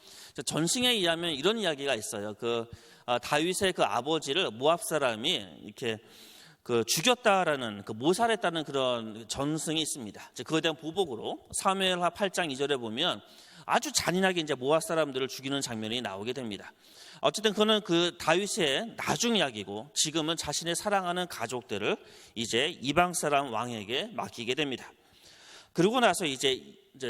전승에 의하면 이런 이야기가 있어요. 그 다윗의 그 아버지를 모압 사람이 이렇게 그 죽였다라는 그 모살했다는 그런 전승이 있습니다. 그거에 대한 보복으로 사무엘하 8장 2절에 보면 아주 잔인하게 이제 모압 사람들을 죽이는 장면이 나오게 됩니다. 어쨌든 그는 그 다윗의 나중 이야기고 지금은 자신의 사랑하는 가족들을 이제 이방 사람 왕에게 맡기게 됩니다. 그러고 나서 이제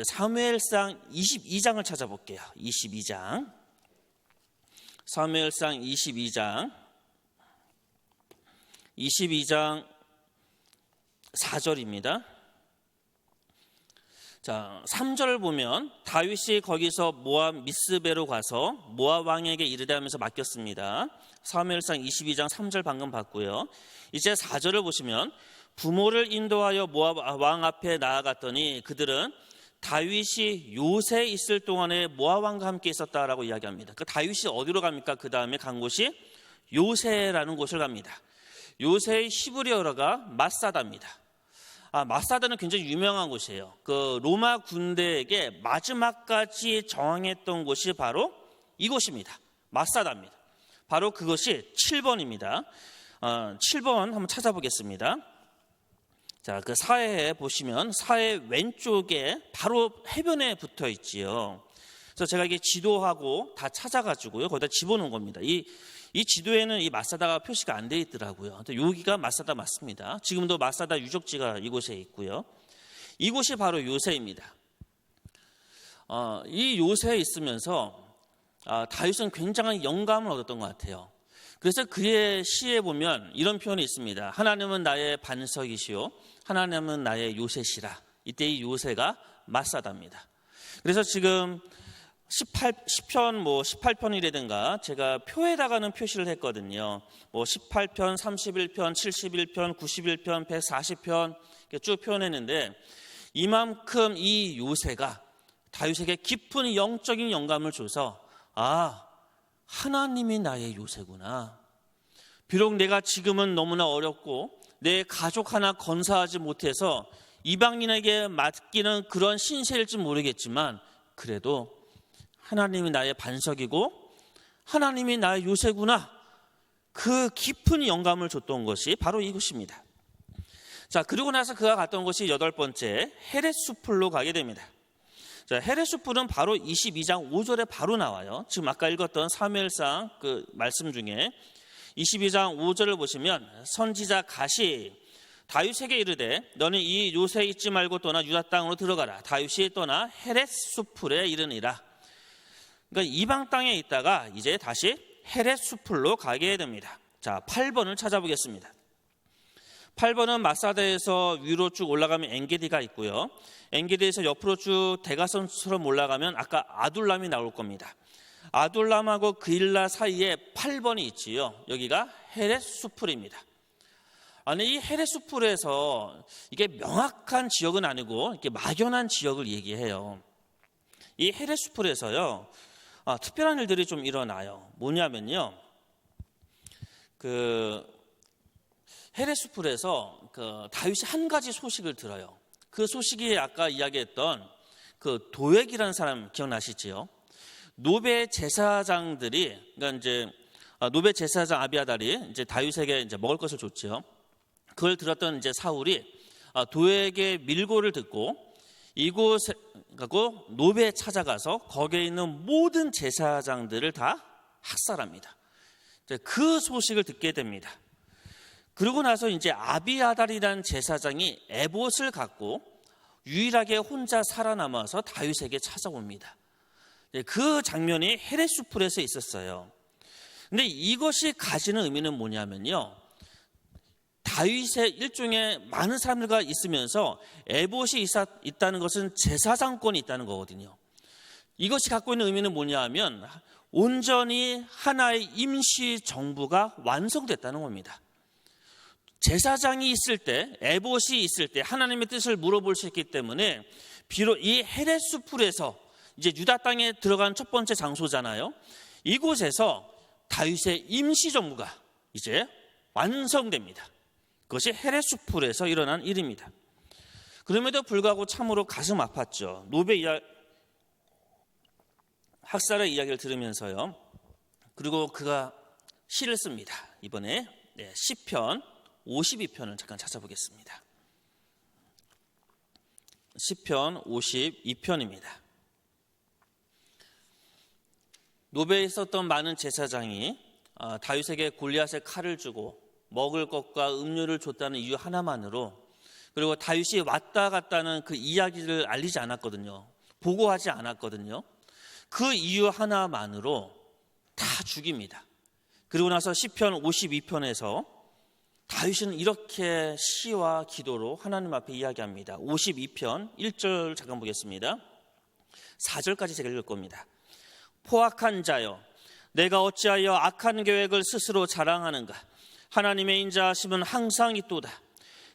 사무엘상 22장을 찾아볼게요. 22장. 사무엘상 22장 4절입니다. 자, 3절을 보면 다윗이 거기서 모압 미스베로 가서 모압 왕에게 이르되 하면서 맡겼습니다. 사무엘상 22장 3절 방금 봤고요. 이제 4절을 보시면 부모를 인도하여 모압 왕 앞에 나아갔더니 그들은 다윗이 요새에 있을 동안에 모압 왕과 함께 있었다라고 이야기합니다. 그 다윗이 어디로 갑니까? 그 다음에 간 곳이 요새라는 곳을 갑니다. 요새의 히브리어가 마사다입니다. 마사다는 굉장히 유명한 곳이에요. 그 로마 군대에게 마지막까지 저항했던 곳이 바로 이곳입니다. 마사다입니다. 바로 그것이 7번입니다. 7번 한번 찾아보겠습니다. 자, 그 사해에 보시면 사해 왼쪽에 바로 해변에 붙어 있지요. 그래서 제가 이게 지도하고 다 찾아가지고요, 거기다 집어넣은 겁니다. 이 지도에는 이 마사다가 표시가 안 돼 있더라고요. 여기가 마사다 맞습니다. 지금도 마사다 유적지가 이곳에 있고요. 이곳이 바로 요새입니다. 이 요새에 있으면서 다윗은 굉장한 영감을 얻었던 것 같아요. 그래서 그의 시에 보면 이런 표현이 있습니다. 하나님은 나의 반석이시오, 하나님은 나의 요새시라. 이때 이 요새가 마사다입니다. 그래서 지금 10편 18편이라든가 제가 표에다가는 표시를 했거든요. 18편, 31편, 71편, 91편, 140편 이렇게 쭉 표현했는데, 이만큼 이 요새가 다윗에게 깊은 영적인 영감을 줘서 하나님이 나의 요새구나. 비록 내가 지금은 너무나 어렵고 내 가족 하나 건사하지 못해서 이방인에게 맡기는 그런 신세일지 모르겠지만, 그래도 하나님이 나의 반석이고 하나님이 나의 요새구나. 그 깊은 영감을 줬던 것이 바로 이곳입니다. 자, 그리고 나서 그가 갔던 곳이 8번째 헤렛수풀로 가게 됩니다. 자, 헤렛수풀은 바로 22장 5절에 바로 나와요. 지금 아까 읽었던 사무엘상 그 말씀 중에 22장 5절을 보시면 선지자 갓이 다윗에게 이르되 너는 이 요새에 있지 말고 떠나 유다 땅으로 들어가라. 다윗이 떠나 헤렛수풀에 이르니라. 그러니까 이방 땅에 있다가 이제 다시 헤렛수풀로 가게 됩니다. 자, 8번을 찾아보겠습니다. 8번은 마사다에서 위로 쭉 올라가면 엔게디가 있고요. 엔게디에서 옆으로 쭉 대가선처럼 올라가면 아까 아둘람이 나올 겁니다. 아둘람하고 그일라 사이에 8번이 있지요. 여기가 헤렛수풀입니다. 이 헤렛수풀에서 이게 명확한 지역은 아니고 이렇게 막연한 지역을 얘기해요. 이 헤렛수풀에서요, 특별한 일들이 좀 일어나요. 뭐냐면요, 그 헤렛수풀에서 다윗이 한 가지 소식을 들어요. 그 소식이 아까 이야기했던 그 도액이라는 사람 기억나시지요? 노베 제사장들이, 그러니까 이제 노베 제사장 아비아달이 이제 다윗에게 이제 먹을 것을 줬지요. 그걸 들었던 이제 사울이 도액의 밀고를 듣고 이곳에 가고 노베에 찾아가서 거기에 있는 모든 제사장들을 다 학살합니다. 그 소식을 듣게 됩니다. 그러고 나서 이제 아비아달이라는 제사장이 에봇을 갖고 유일하게 혼자 살아남아서 다윗에게 찾아옵니다. 그 장면이 헤렛수풀에서 있었어요. 근데 이것이 가지는 의미는 뭐냐면요, 다윗의 일종의 많은 사람들과 있으면서 에봇이 있다는 것은 제사장권이 있다는 거거든요. 이것이 갖고 있는 의미는 뭐냐 하면 온전히 하나의 임시 정부가 완성됐다는 겁니다. 제사장이 있을 때, 에봇이 있을 때 하나님의 뜻을 물어볼 수 있기 때문에 비록 이 헤렛수풀에서 이제 유다 땅에 들어간 첫 번째 장소잖아요. 이곳에서 다윗의 임시 정부가 이제 완성됩니다. 그것이 헤렛수풀에서 일어난 일입니다. 그럼에도 불구하고 참으로 가슴 아팠죠. 노베 학살의 이야기를 들으면서요. 그리고 그가 시를 씁니다. 이번에 시편 52편을 잠깐 찾아보겠습니다. 시편 52편입니다. 노베에 있었던 많은 제사장이 다윗에게 골리앗의 칼을 주고 먹을 것과 음료를 줬다는 이유 하나만으로, 그리고 다윗이 왔다 갔다는 그 이야기를 알리지 않았거든요. 보고하지 않았거든요. 그 이유 하나만으로 다 죽입니다. 그리고 나서 시편 52편에서 다윗은 이렇게 시와 기도로 하나님 앞에 이야기합니다. 52편 1절 잠깐 보겠습니다. 4절까지 제가 읽을 겁니다. 포악한 자여, 내가 어찌하여 악한 계획을 스스로 자랑하는가? 하나님의 인자하심은 항상 있도다.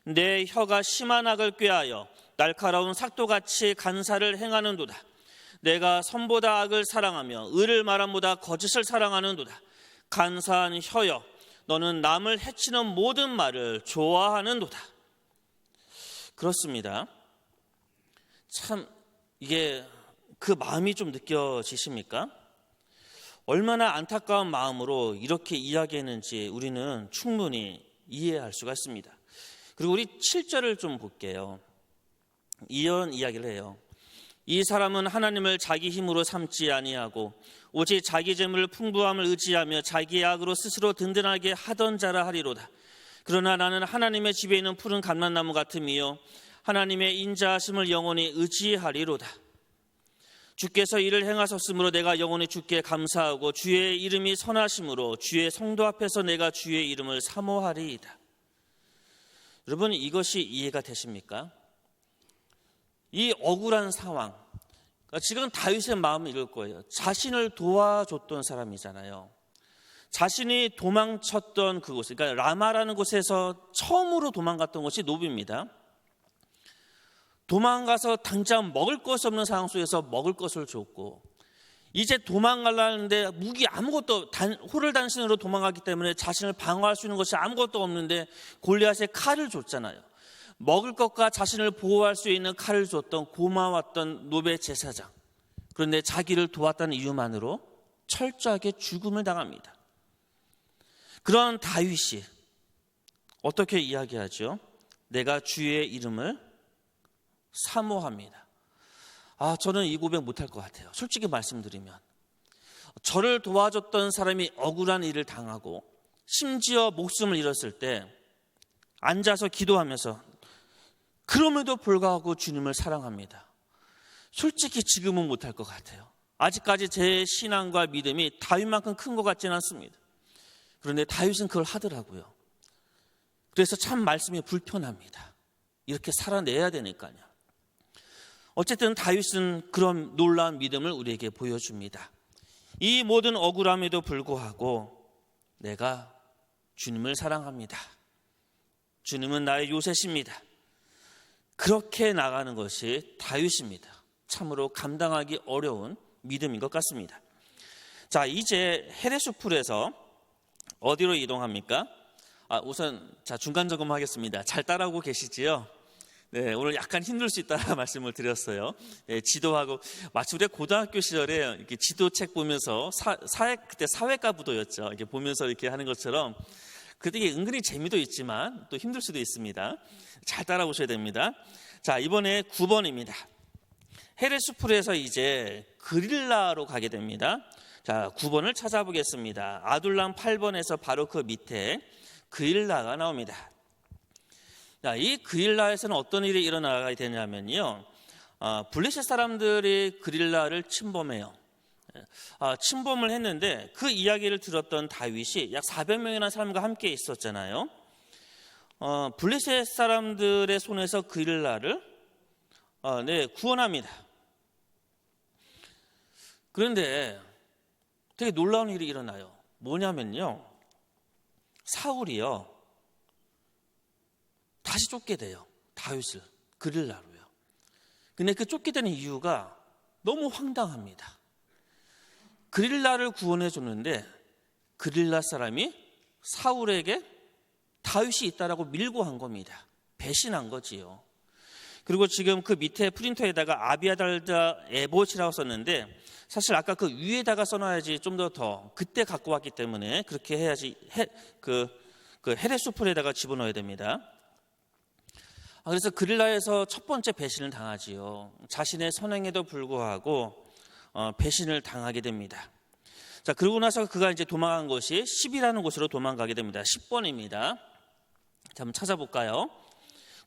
내 혀가 심한 악을 꾀하여 날카로운 삭도같이 간사를 행하는도다. 내가 선보다 악을 사랑하며 의를 말함보다 거짓을 사랑하는도다. 간사한 혀여, 너는 남을 해치는 모든 말을 좋아하는도다. 그렇습니다. 참 이게 그 마음이 좀 느껴지십니까? 얼마나 안타까운 마음으로 이렇게 이야기했는지 우리는 충분히 이해할 수가 있습니다. 그리고 우리 7절을 좀 볼게요. 이런 이야기를 해요. 이 사람은 하나님을 자기 힘으로 삼지 아니하고 오직 자기 재물 풍부함을 의지하며 자기의 악으로 스스로 든든하게 하던 자라 하리로다. 그러나 나는 하나님의 집에 있는 푸른 감람나무 같음이요 하나님의 인자하심을 영원히 의지하리로다. 주께서 이를 행하셨으므로 내가 영원히 주께 감사하고 주의 이름이 선하심으로 주의 성도 앞에서 내가 주의 이름을 사모하리이다. 여러분, 이것이 이해가 되십니까? 이 억울한 상황, 그러니까 지금 다윗의 마음은 이럴 거예요. 자신을 도와줬던 사람이잖아요. 자신이 도망쳤던 그곳, 그러니까 라마라는 곳에서 처음으로 도망갔던 곳이 노비입니다. 도망가서 당장 먹을 것이 없는 상황 속에서 먹을 것을 줬고, 이제 도망가려는데 무기 아무것도 호를 단신으로 도망가기 때문에 자신을 방어할 수 있는 것이 아무것도 없는데 골리앗의 칼을 줬잖아요. 먹을 것과 자신을 보호할 수 있는 칼을 줬던 고마웠던 노베 제사장. 그런데 자기를 도왔다는 이유만으로 철저하게 죽음을 당합니다. 그런 다윗이 어떻게 이야기하죠? 내가 주의 이름을 사모합니다. 저는 이 고백 못할 것 같아요. 솔직히 말씀드리면 저를 도와줬던 사람이 억울한 일을 당하고 심지어 목숨을 잃었을 때 앉아서 기도하면서 그럼에도 불구하고 주님을 사랑합니다. 솔직히 지금은 못할 것 같아요. 아직까지 제 신앙과 믿음이 다윗만큼 큰 것 같지는 않습니다. 그런데 다윗은 그걸 하더라고요. 그래서 참 말씀이 불편합니다. 이렇게 살아내야 되니까요. 어쨌든 다윗은 그런 놀라운 믿음을 우리에게 보여줍니다. 이 모든 억울함에도 불구하고 내가 주님을 사랑합니다. 주님은 나의 요새십니다. 그렇게 나가는 것이 다윗입니다. 참으로 감당하기 어려운 믿음인 것 같습니다. 자, 이제 헤레수풀에서 어디로 이동합니까? 우선 중간 점검하겠습니다. 잘 따라오고 계시지요? 네, 오늘 약간 힘들 수 있다 말씀을 드렸어요. 네, 지도하고 마치 우리 고등학교 시절에 이렇게 지도책 보면서 그때 사회과 부도였죠. 이렇게 보면서 이렇게 하는 것처럼 그때 은근히 재미도 있지만 또 힘들 수도 있습니다. 잘 따라오셔야 됩니다. 자, 이번에 9번입니다. 헤레수풀에서 이제 그릴라로 가게 됩니다. 자, 9번을 찾아보겠습니다. 아둘람 8번에서 바로 그 밑에 그릴라가 나옵니다. 자, 이 그릴라에서는 어떤 일이 일어나게 되냐면요, 블레셋 사람들이 그릴라를 침범해요. 침범을 했는데 그 이야기를 들었던 다윗이 약 400명이나 사람과 함께 있었잖아요. 블레셋 사람들의 손에서 그릴라를 구원합니다. 그런데 되게 놀라운 일이 일어나요. 뭐냐면요, 사울이요 다시 쫓게 돼요. 다윗을 그릴라로요. 근데 그 쫓게 되는 이유가 너무 황당합니다. 그릴라를 구원해 줬는데 그릴라 사람이 사울에게 다윗이 있다라고 밀고 한 겁니다. 배신한 거지요. 그리고 지금 그 밑에 프린터에다가 아비아달자 에봇이라고 썼는데 사실 아까 그 위에다가 써놔야지 좀 더 그때 갖고 왔기 때문에 그렇게 해야지 그 헤레수풀에다가 집어넣어야 됩니다. 그래서 그릴라에서 첫 번째 배신을 당하지요. 자신의 선행에도 불구하고 배신을 당하게 됩니다. 자, 그러고 나서 그가 이제 도망간 곳이 10이라는 곳으로 도망가게 됩니다. 10번입니다. 자, 한번 찾아볼까요?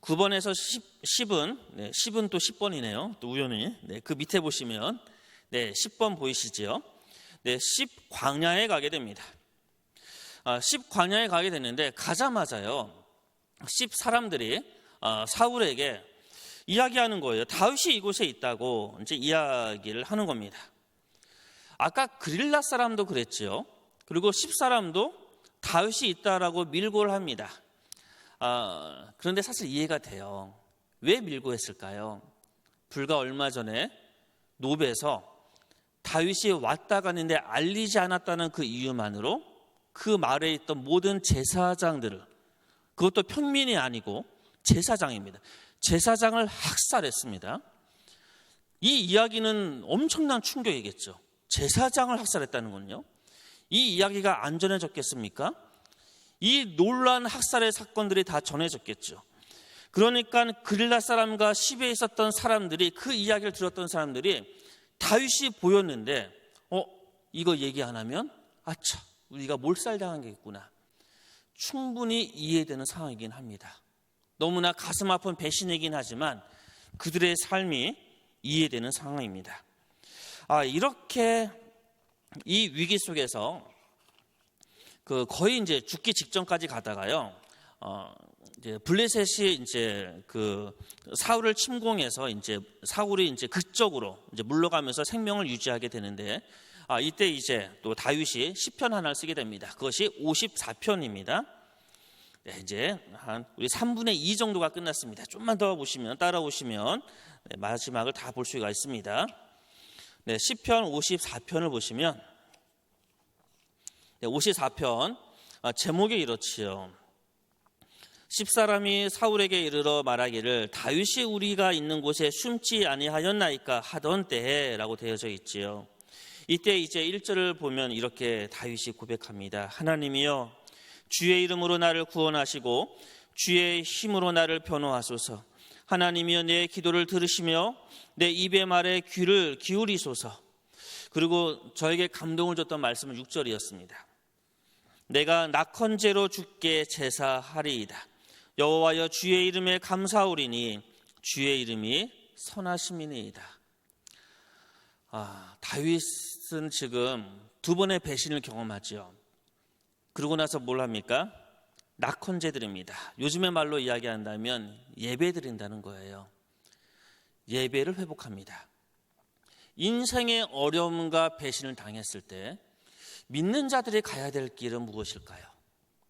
9번에서 10은 10은 또 10번이네요. 또 우연히. 그 밑에 보시면 10번 보이시죠? 10 광야에 가게 됩니다. 10 광야에 가게 됐는데 가자마자요, 10 사람들이 사울에게 이야기하는 거예요. 다윗이 이곳에 있다고 이제 이야기를 하는 겁니다. 아까 그릴라 사람도 그랬지요. 그리고 10 사람도 다윗이 있다라고 밀고를 합니다. 그런데 사실 이해가 돼요. 왜 밀고 했을까요? 불과 얼마 전에 노베에서 다윗이 왔다 갔는데 알리지 않았다는 그 이유만으로 그 마을에 있던 모든 제사장들을, 그것도 평민이 아니고 제사장입니다. 제사장을 학살했습니다. 이 이야기는 엄청난 충격이겠죠. 제사장을 학살했다는 건요. 이 이야기가 안 전해졌겠습니까? 이 놀라운 학살의 사건들이 다 전해졌겠죠. 그러니까 그릴라 사람과 시베에 있었던 사람들이, 그 이야기를 들었던 사람들이 다윗이 보였는데 이거 얘기 안 하면 아차, 우리가 몰살당한 게 있구나, 충분히 이해되는 상황이긴 합니다. 너무나 가슴 아픈 배신이긴 하지만 그들의 삶이 이해되는 상황입니다. 이렇게 이 위기 속에서 거의 이제 죽기 직전까지 가다가요, 이제 블레셋이 이제 사울을 침공해서 이제 사울이 이제 극적으로 이제 물러가면서 생명을 유지하게 되는데, 이때 이제 또 다윗이 시편 하나를 쓰게 됩니다. 그것이 54편입니다. 네, 이제 한 우리 3분의 2 정도가 끝났습니다. 좀만 더 보시면, 따라오시면 마지막을 다 볼 수가 있습니다. 네, 시편 54편을 보시면 54편 제목이 이렇지요. 10사람이 사울에게 이르러 말하기를 다윗이 우리가 있는 곳에 숨지 아니하였나이까 하던 때에 라고 되어져 있지요. 이때 이제 1절을 보면 이렇게 다윗이 고백합니다. 하나님이여, 주의 이름으로 나를 구원하시고 주의 힘으로 나를 변호하소서. 하나님이여, 내 기도를 들으시며 내 입의 말에 귀를 기울이소서. 그리고 저에게 감동을 줬던 말씀은 6절이었습니다. 내가 낙헌제로 주께 제사하리이다. 여호와여, 주의 이름에 감사하오리니 주의 이름이 선하심이니이다. 다윗은 지금 두 번의 배신을 경험하죠. 그러고 나서 뭘 합니까? 낙헌제 드립니다. 요즘의 말로 이야기한다면 예배 드린다는 거예요. 예배를 회복합니다. 인생의 어려움과 배신을 당했을 때 믿는 자들이 가야 될 길은 무엇일까요?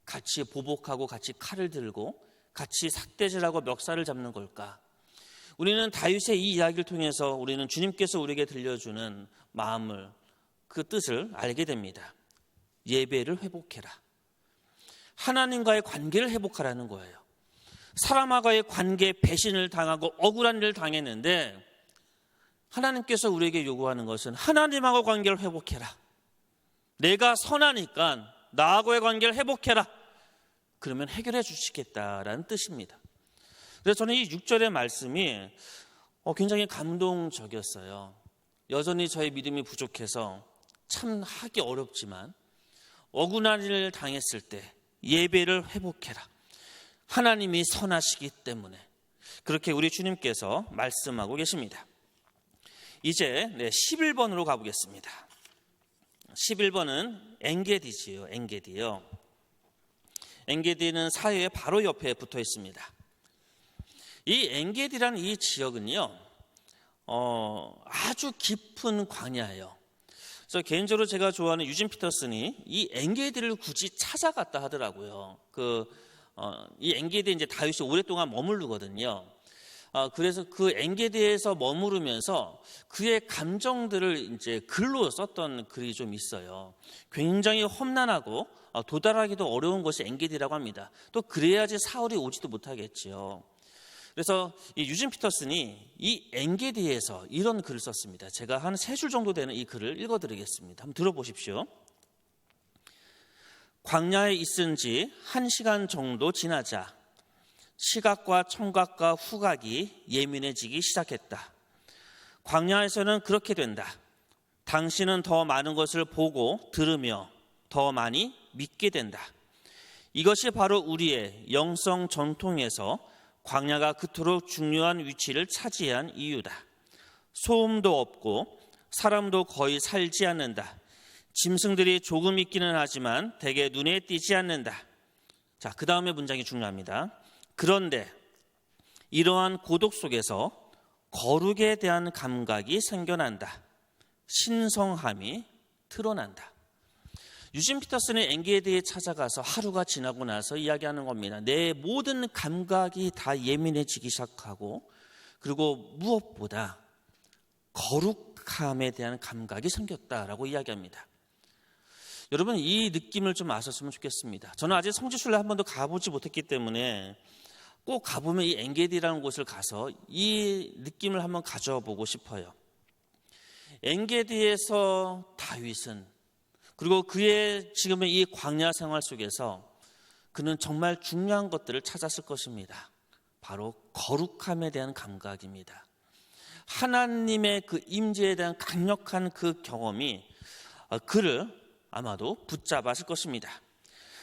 같이 보복하고 같이 칼을 들고 같이 삭대질하고 멱살을 잡는 걸까? 우리는 다윗의 이 이야기를 통해서 우리는 주님께서 우리에게 들려주는 마음을, 그 뜻을 알게 됩니다. 예배를 회복해라. 하나님과의 관계를 회복하라는 거예요. 사람과의 관계 배신을 당하고 억울한 일을 당했는데 하나님께서 우리에게 요구하는 것은 하나님하고 관계를 회복해라. 내가 선하니까 나하고의 관계를 회복해라. 그러면 해결해 주시겠다라는 뜻입니다. 그래서 저는 이 6절의 말씀이 굉장히 감동적이었어요. 여전히 저의 믿음이 부족해서 참 하기 어렵지만 억울한 일을 당했을 때 예배를 회복해라. 하나님이 선하시기 때문에 그렇게 우리 주님께서 말씀하고 계십니다. 이제 11번으로 가보겠습니다. 11번은 엔게디지요. 엔게디요. 엔게디는 사회의 바로 옆에 붙어 있습니다. 이 엔게디라는 이 지역은요, 아주 깊은 광야예요. 그래서 개인적으로 제가 좋아하는 유진 피터슨이 이 엔게디를 굳이 찾아갔다 하더라고요. 이 엔게디에 이제 다윗이 오랫동안 머무르거든요. 그래서 그 엔게디에서 머무르면서 그의 감정들을 이제 글로 썼던 글이 좀 있어요. 굉장히 험난하고 도달하기도 어려운 것이 엔게디라고 합니다. 또 그래야지 사울이 오지도 못하겠지요. 그래서 이 유진 피터슨이 이 엔게디에서 이런 글을 썼습니다. 제가 한 3줄 정도 되는 이 글을 읽어드리겠습니다. 한번 들어보십시오. 광야에 있은 지 1시간 정도 지나자 시각과 청각과 후각이 예민해지기 시작했다. 광야에서는 그렇게 된다. 당신은 더 많은 것을 보고 들으며 더 많이 믿게 된다. 이것이 바로 우리의 영성 전통에서 광야가 그토록 중요한 위치를 차지한 이유다. 소음도 없고 사람도 거의 살지 않는다. 짐승들이 조금 있기는 하지만 대개 눈에 띄지 않는다. 자, 그 다음에 문장이 중요합니다. 그런데 이러한 고독 속에서 거룩에 대한 감각이 생겨난다. 신성함이 드러난다. 유진 피터슨이 엔게디에 찾아가서 하루가 지나고 나서 이야기하는 겁니다. 내 모든 감각이 다 예민해지기 시작하고, 그리고 무엇보다 거룩함에 대한 감각이 생겼다라고 이야기합니다. 여러분, 이 느낌을 좀 아셨으면 좋겠습니다. 저는 아직 성지순례 한 번도 가보지 못했기 때문에 꼭 가보면 이 엔게디라는 곳을 가서 이 느낌을 한번 가져와 보고 싶어요. 엔게디에서 다윗은, 그리고 그의 지금의 이 광야 생활 속에서 그는 정말 중요한 것들을 찾았을 것입니다. 바로 거룩함에 대한 감각입니다. 하나님의 그 임재에 대한 강력한 그 경험이 그를 아마도 붙잡았을 것입니다.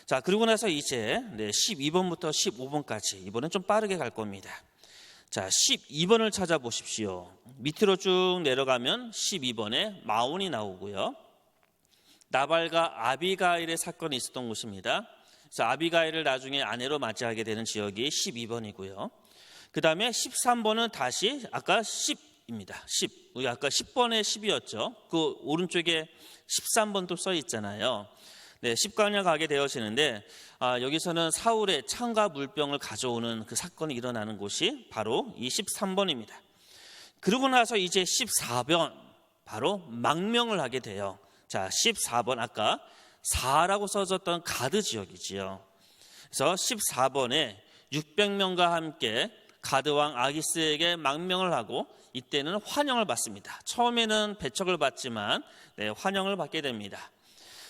자, 그리고 나서 이제 12번부터 15번까지 이번엔 좀 빠르게 갈 겁니다. 자, 12번을 찾아보십시오. 밑으로 쭉 내려가면 12번에 마온이 나오고요. 나발과 아비가일의 사건이 있었던 곳입니다. 그래서 아비가일을 나중에 아내로 맞이하게 되는 지역이 12번이고요. 그 다음에 13번은 다시 아까 10입니다. 10. 우리 아까 10번에 10이었죠. 그 오른쪽에 13번도 써 있잖아요. 10강을 가게 되어지는데 여기서는 사울의 창과 물병을 가져오는 그 사건이 일어나는 곳이 바로 이 13번입니다. 그러고 나서 이제 14번 바로 망명을 하게 돼요. 자, 14번 아까 4라고 써졌던 가드 지역이지요. 그래서 14번에 600명과 함께 가드왕 아기스에게 망명을 하고 이때는 환영을 받습니다. 처음에는 배척을 받지만 환영을 받게 됩니다.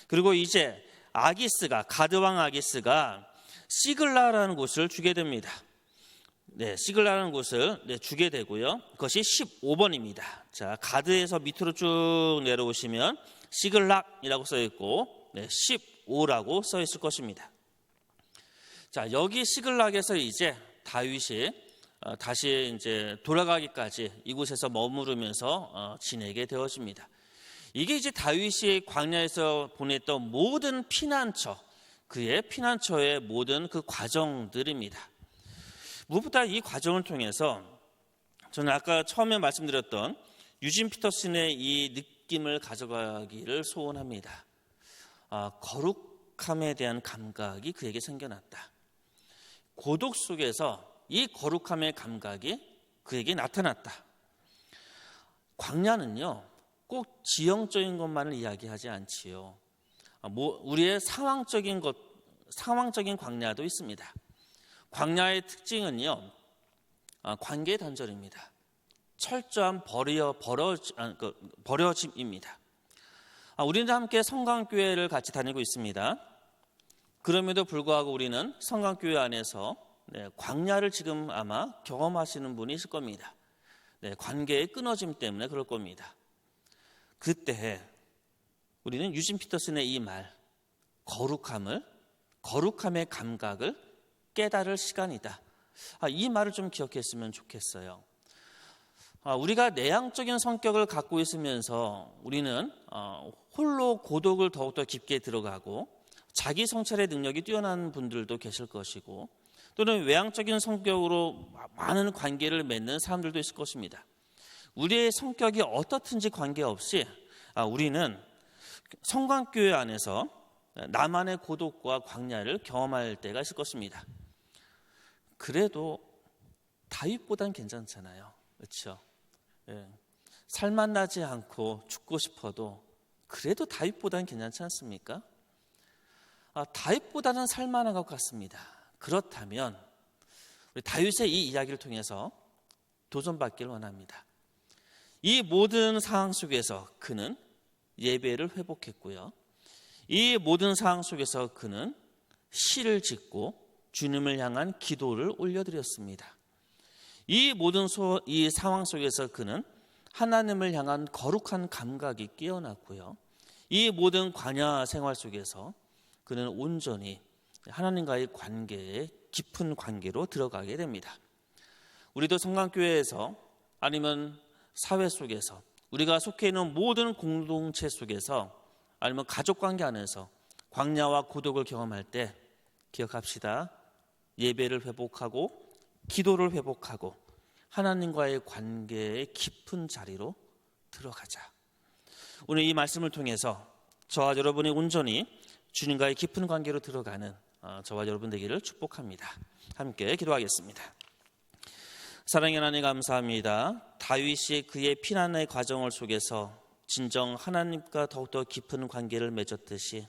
그리고 이제 아기스가 가드왕 아기스가 시글라라는 곳을 주게 됩니다. 시글라라는 곳을 주게 되고요. 그것이 15번입니다. 자, 가드에서 밑으로 쭉 내려오시면 시글락이라고 써 있고 15라고 써 있을 것입니다. 자, 여기 시글락에서 이제 다윗이 다시 이제 돌아가기까지 이곳에서 머무르면서 지내게 되어집니다. 이게 이제 다윗이 광야에서 보냈던 모든 피난처, 그의 피난처의 모든 그 과정들입니다. 무엇보다 이 과정을 통해서 저는 아까 처음에 말씀드렸던 유진 피터슨의 이 느낌을 가져가기를 소원합니다. 거룩함에 대한 감각이 그에게 생겨났다. 고독 속에서 이 거룩함의 감각이 그에게 나타났다. 광야는요, 꼭 지형적인 것만을 이야기하지 않지요. 우리의 상황적인 광야도 있습니다. 광야의 특징은요, 관계 단절입니다. 철저한 버려짐입니다. 우리는 함께 성강교회를 같이 다니고 있습니다. 그럼에도 불구하고 우리는 성강교회 안에서 광야를 지금 아마 경험하시는 분이 있을 겁니다. 관계의 끊어짐 때문에 그럴 겁니다. 그때 우리는 유진 피터슨의 이 말, 거룩함의 감각을 깨달을 시간이다. 이 말을 좀 기억했으면 좋겠어요. 우리가 내향적인 성격을 갖고 있으면서 우리는 홀로 고독을 더욱더 깊게 들어가고 자기 성찰의 능력이 뛰어난 분들도 계실 것이고, 또는 외향적인 성격으로 많은 관계를 맺는 사람들도 있을 것입니다. 우리의 성격이 어떻든지 관계없이 우리는 성광교회 안에서 나만의 고독과 광야를 경험할 때가 있을 것입니다. 그래도 다윗보단 괜찮잖아요. 그렇죠? 살만 나지 않고 죽고 싶어도 그래도 다윗보다는 괜찮지 않습니까? 다윗보다는 살만한 것 같습니다. 그렇다면 우리 다윗의 이 이야기를 통해서 도전받기를 원합니다. 이 모든 상황 속에서 그는 예배를 회복했고요. 이 모든 상황 속에서 그는 시를 짓고 주님을 향한 기도를 올려드렸습니다. 이 모든 이 상황 속에서 그는 하나님을 향한 거룩한 감각이 깨어났고요. 이 모든 광야 생활 속에서 그는 온전히 하나님과의 관계에 깊은 관계로 들어가게 됩니다. 우리도 성강교회에서 아니면 사회 속에서 우리가 속해 있는 모든 공동체 속에서 아니면 가족관계 안에서 광야와 고독을 경험할 때 기억합시다. 예배를 회복하고 기도를 회복하고 하나님과의 관계의 깊은 자리로 들어가자. 오늘 이 말씀을 통해서 저와 여러분이 온전히 주님과의 깊은 관계로 들어가는 저와 여러분 되기를 축복합니다. 함께 기도하겠습니다. 사랑의 하나님 감사합니다. 다윗이 그의 피난의 과정을 속에서 진정 하나님과 더욱더 깊은 관계를 맺었듯이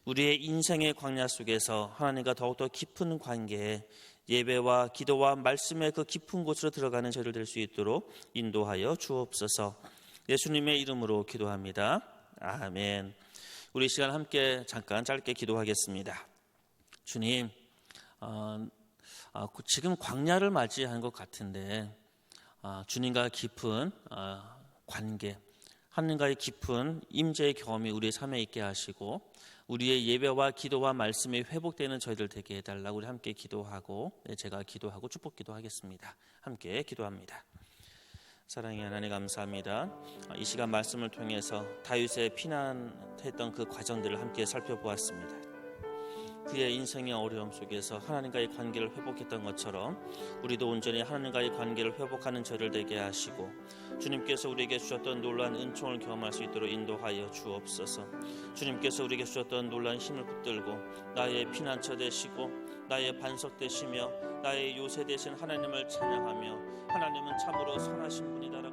우리의 인생의 광야 속에서 하나님과 더욱더 깊은 관계에 예배와 기도와 말씀의 그 깊은 곳으로 들어가는 저희들 될 수 있도록 인도하여 주옵소서. 예수님의 이름으로 기도합니다. 아멘. 우리 시간 함께 잠깐 짧게 기도하겠습니다. 주님, 지금 광야를 맞이한 것 같은데 주님과 깊은 관계, 하나님과의 깊은 임재의 경험이 우리의 삶에 있게 하시고 우리의 예배와 기도와 말씀이 회복되는 저희들 되게 해달라고 우리 함께 기도하고 제가 기도하고 축복 기도하겠습니다. 함께 기도합니다. 사랑의 하나님 감사합니다. 이 시간 말씀을 통해서 다윗의 피난했던 그 과정들을 함께 살펴보았습니다. 그의 인생의 어려움 속에서 하나님과의 관계를 회복했던 것처럼 우리도 온전히 하나님과의 관계를 회복하는 저를 되게 하시고 주님께서 우리에게 주셨던 놀라운 은총을 경험할 수 있도록 인도하여 주옵소서. 주님께서 우리에게 주셨던 놀라운 힘을 붙들고 나의 피난처 되시고 나의 반석 되시며 나의 요새 되신 하나님을 찬양하며 하나님은 참으로 선하신 분이다라고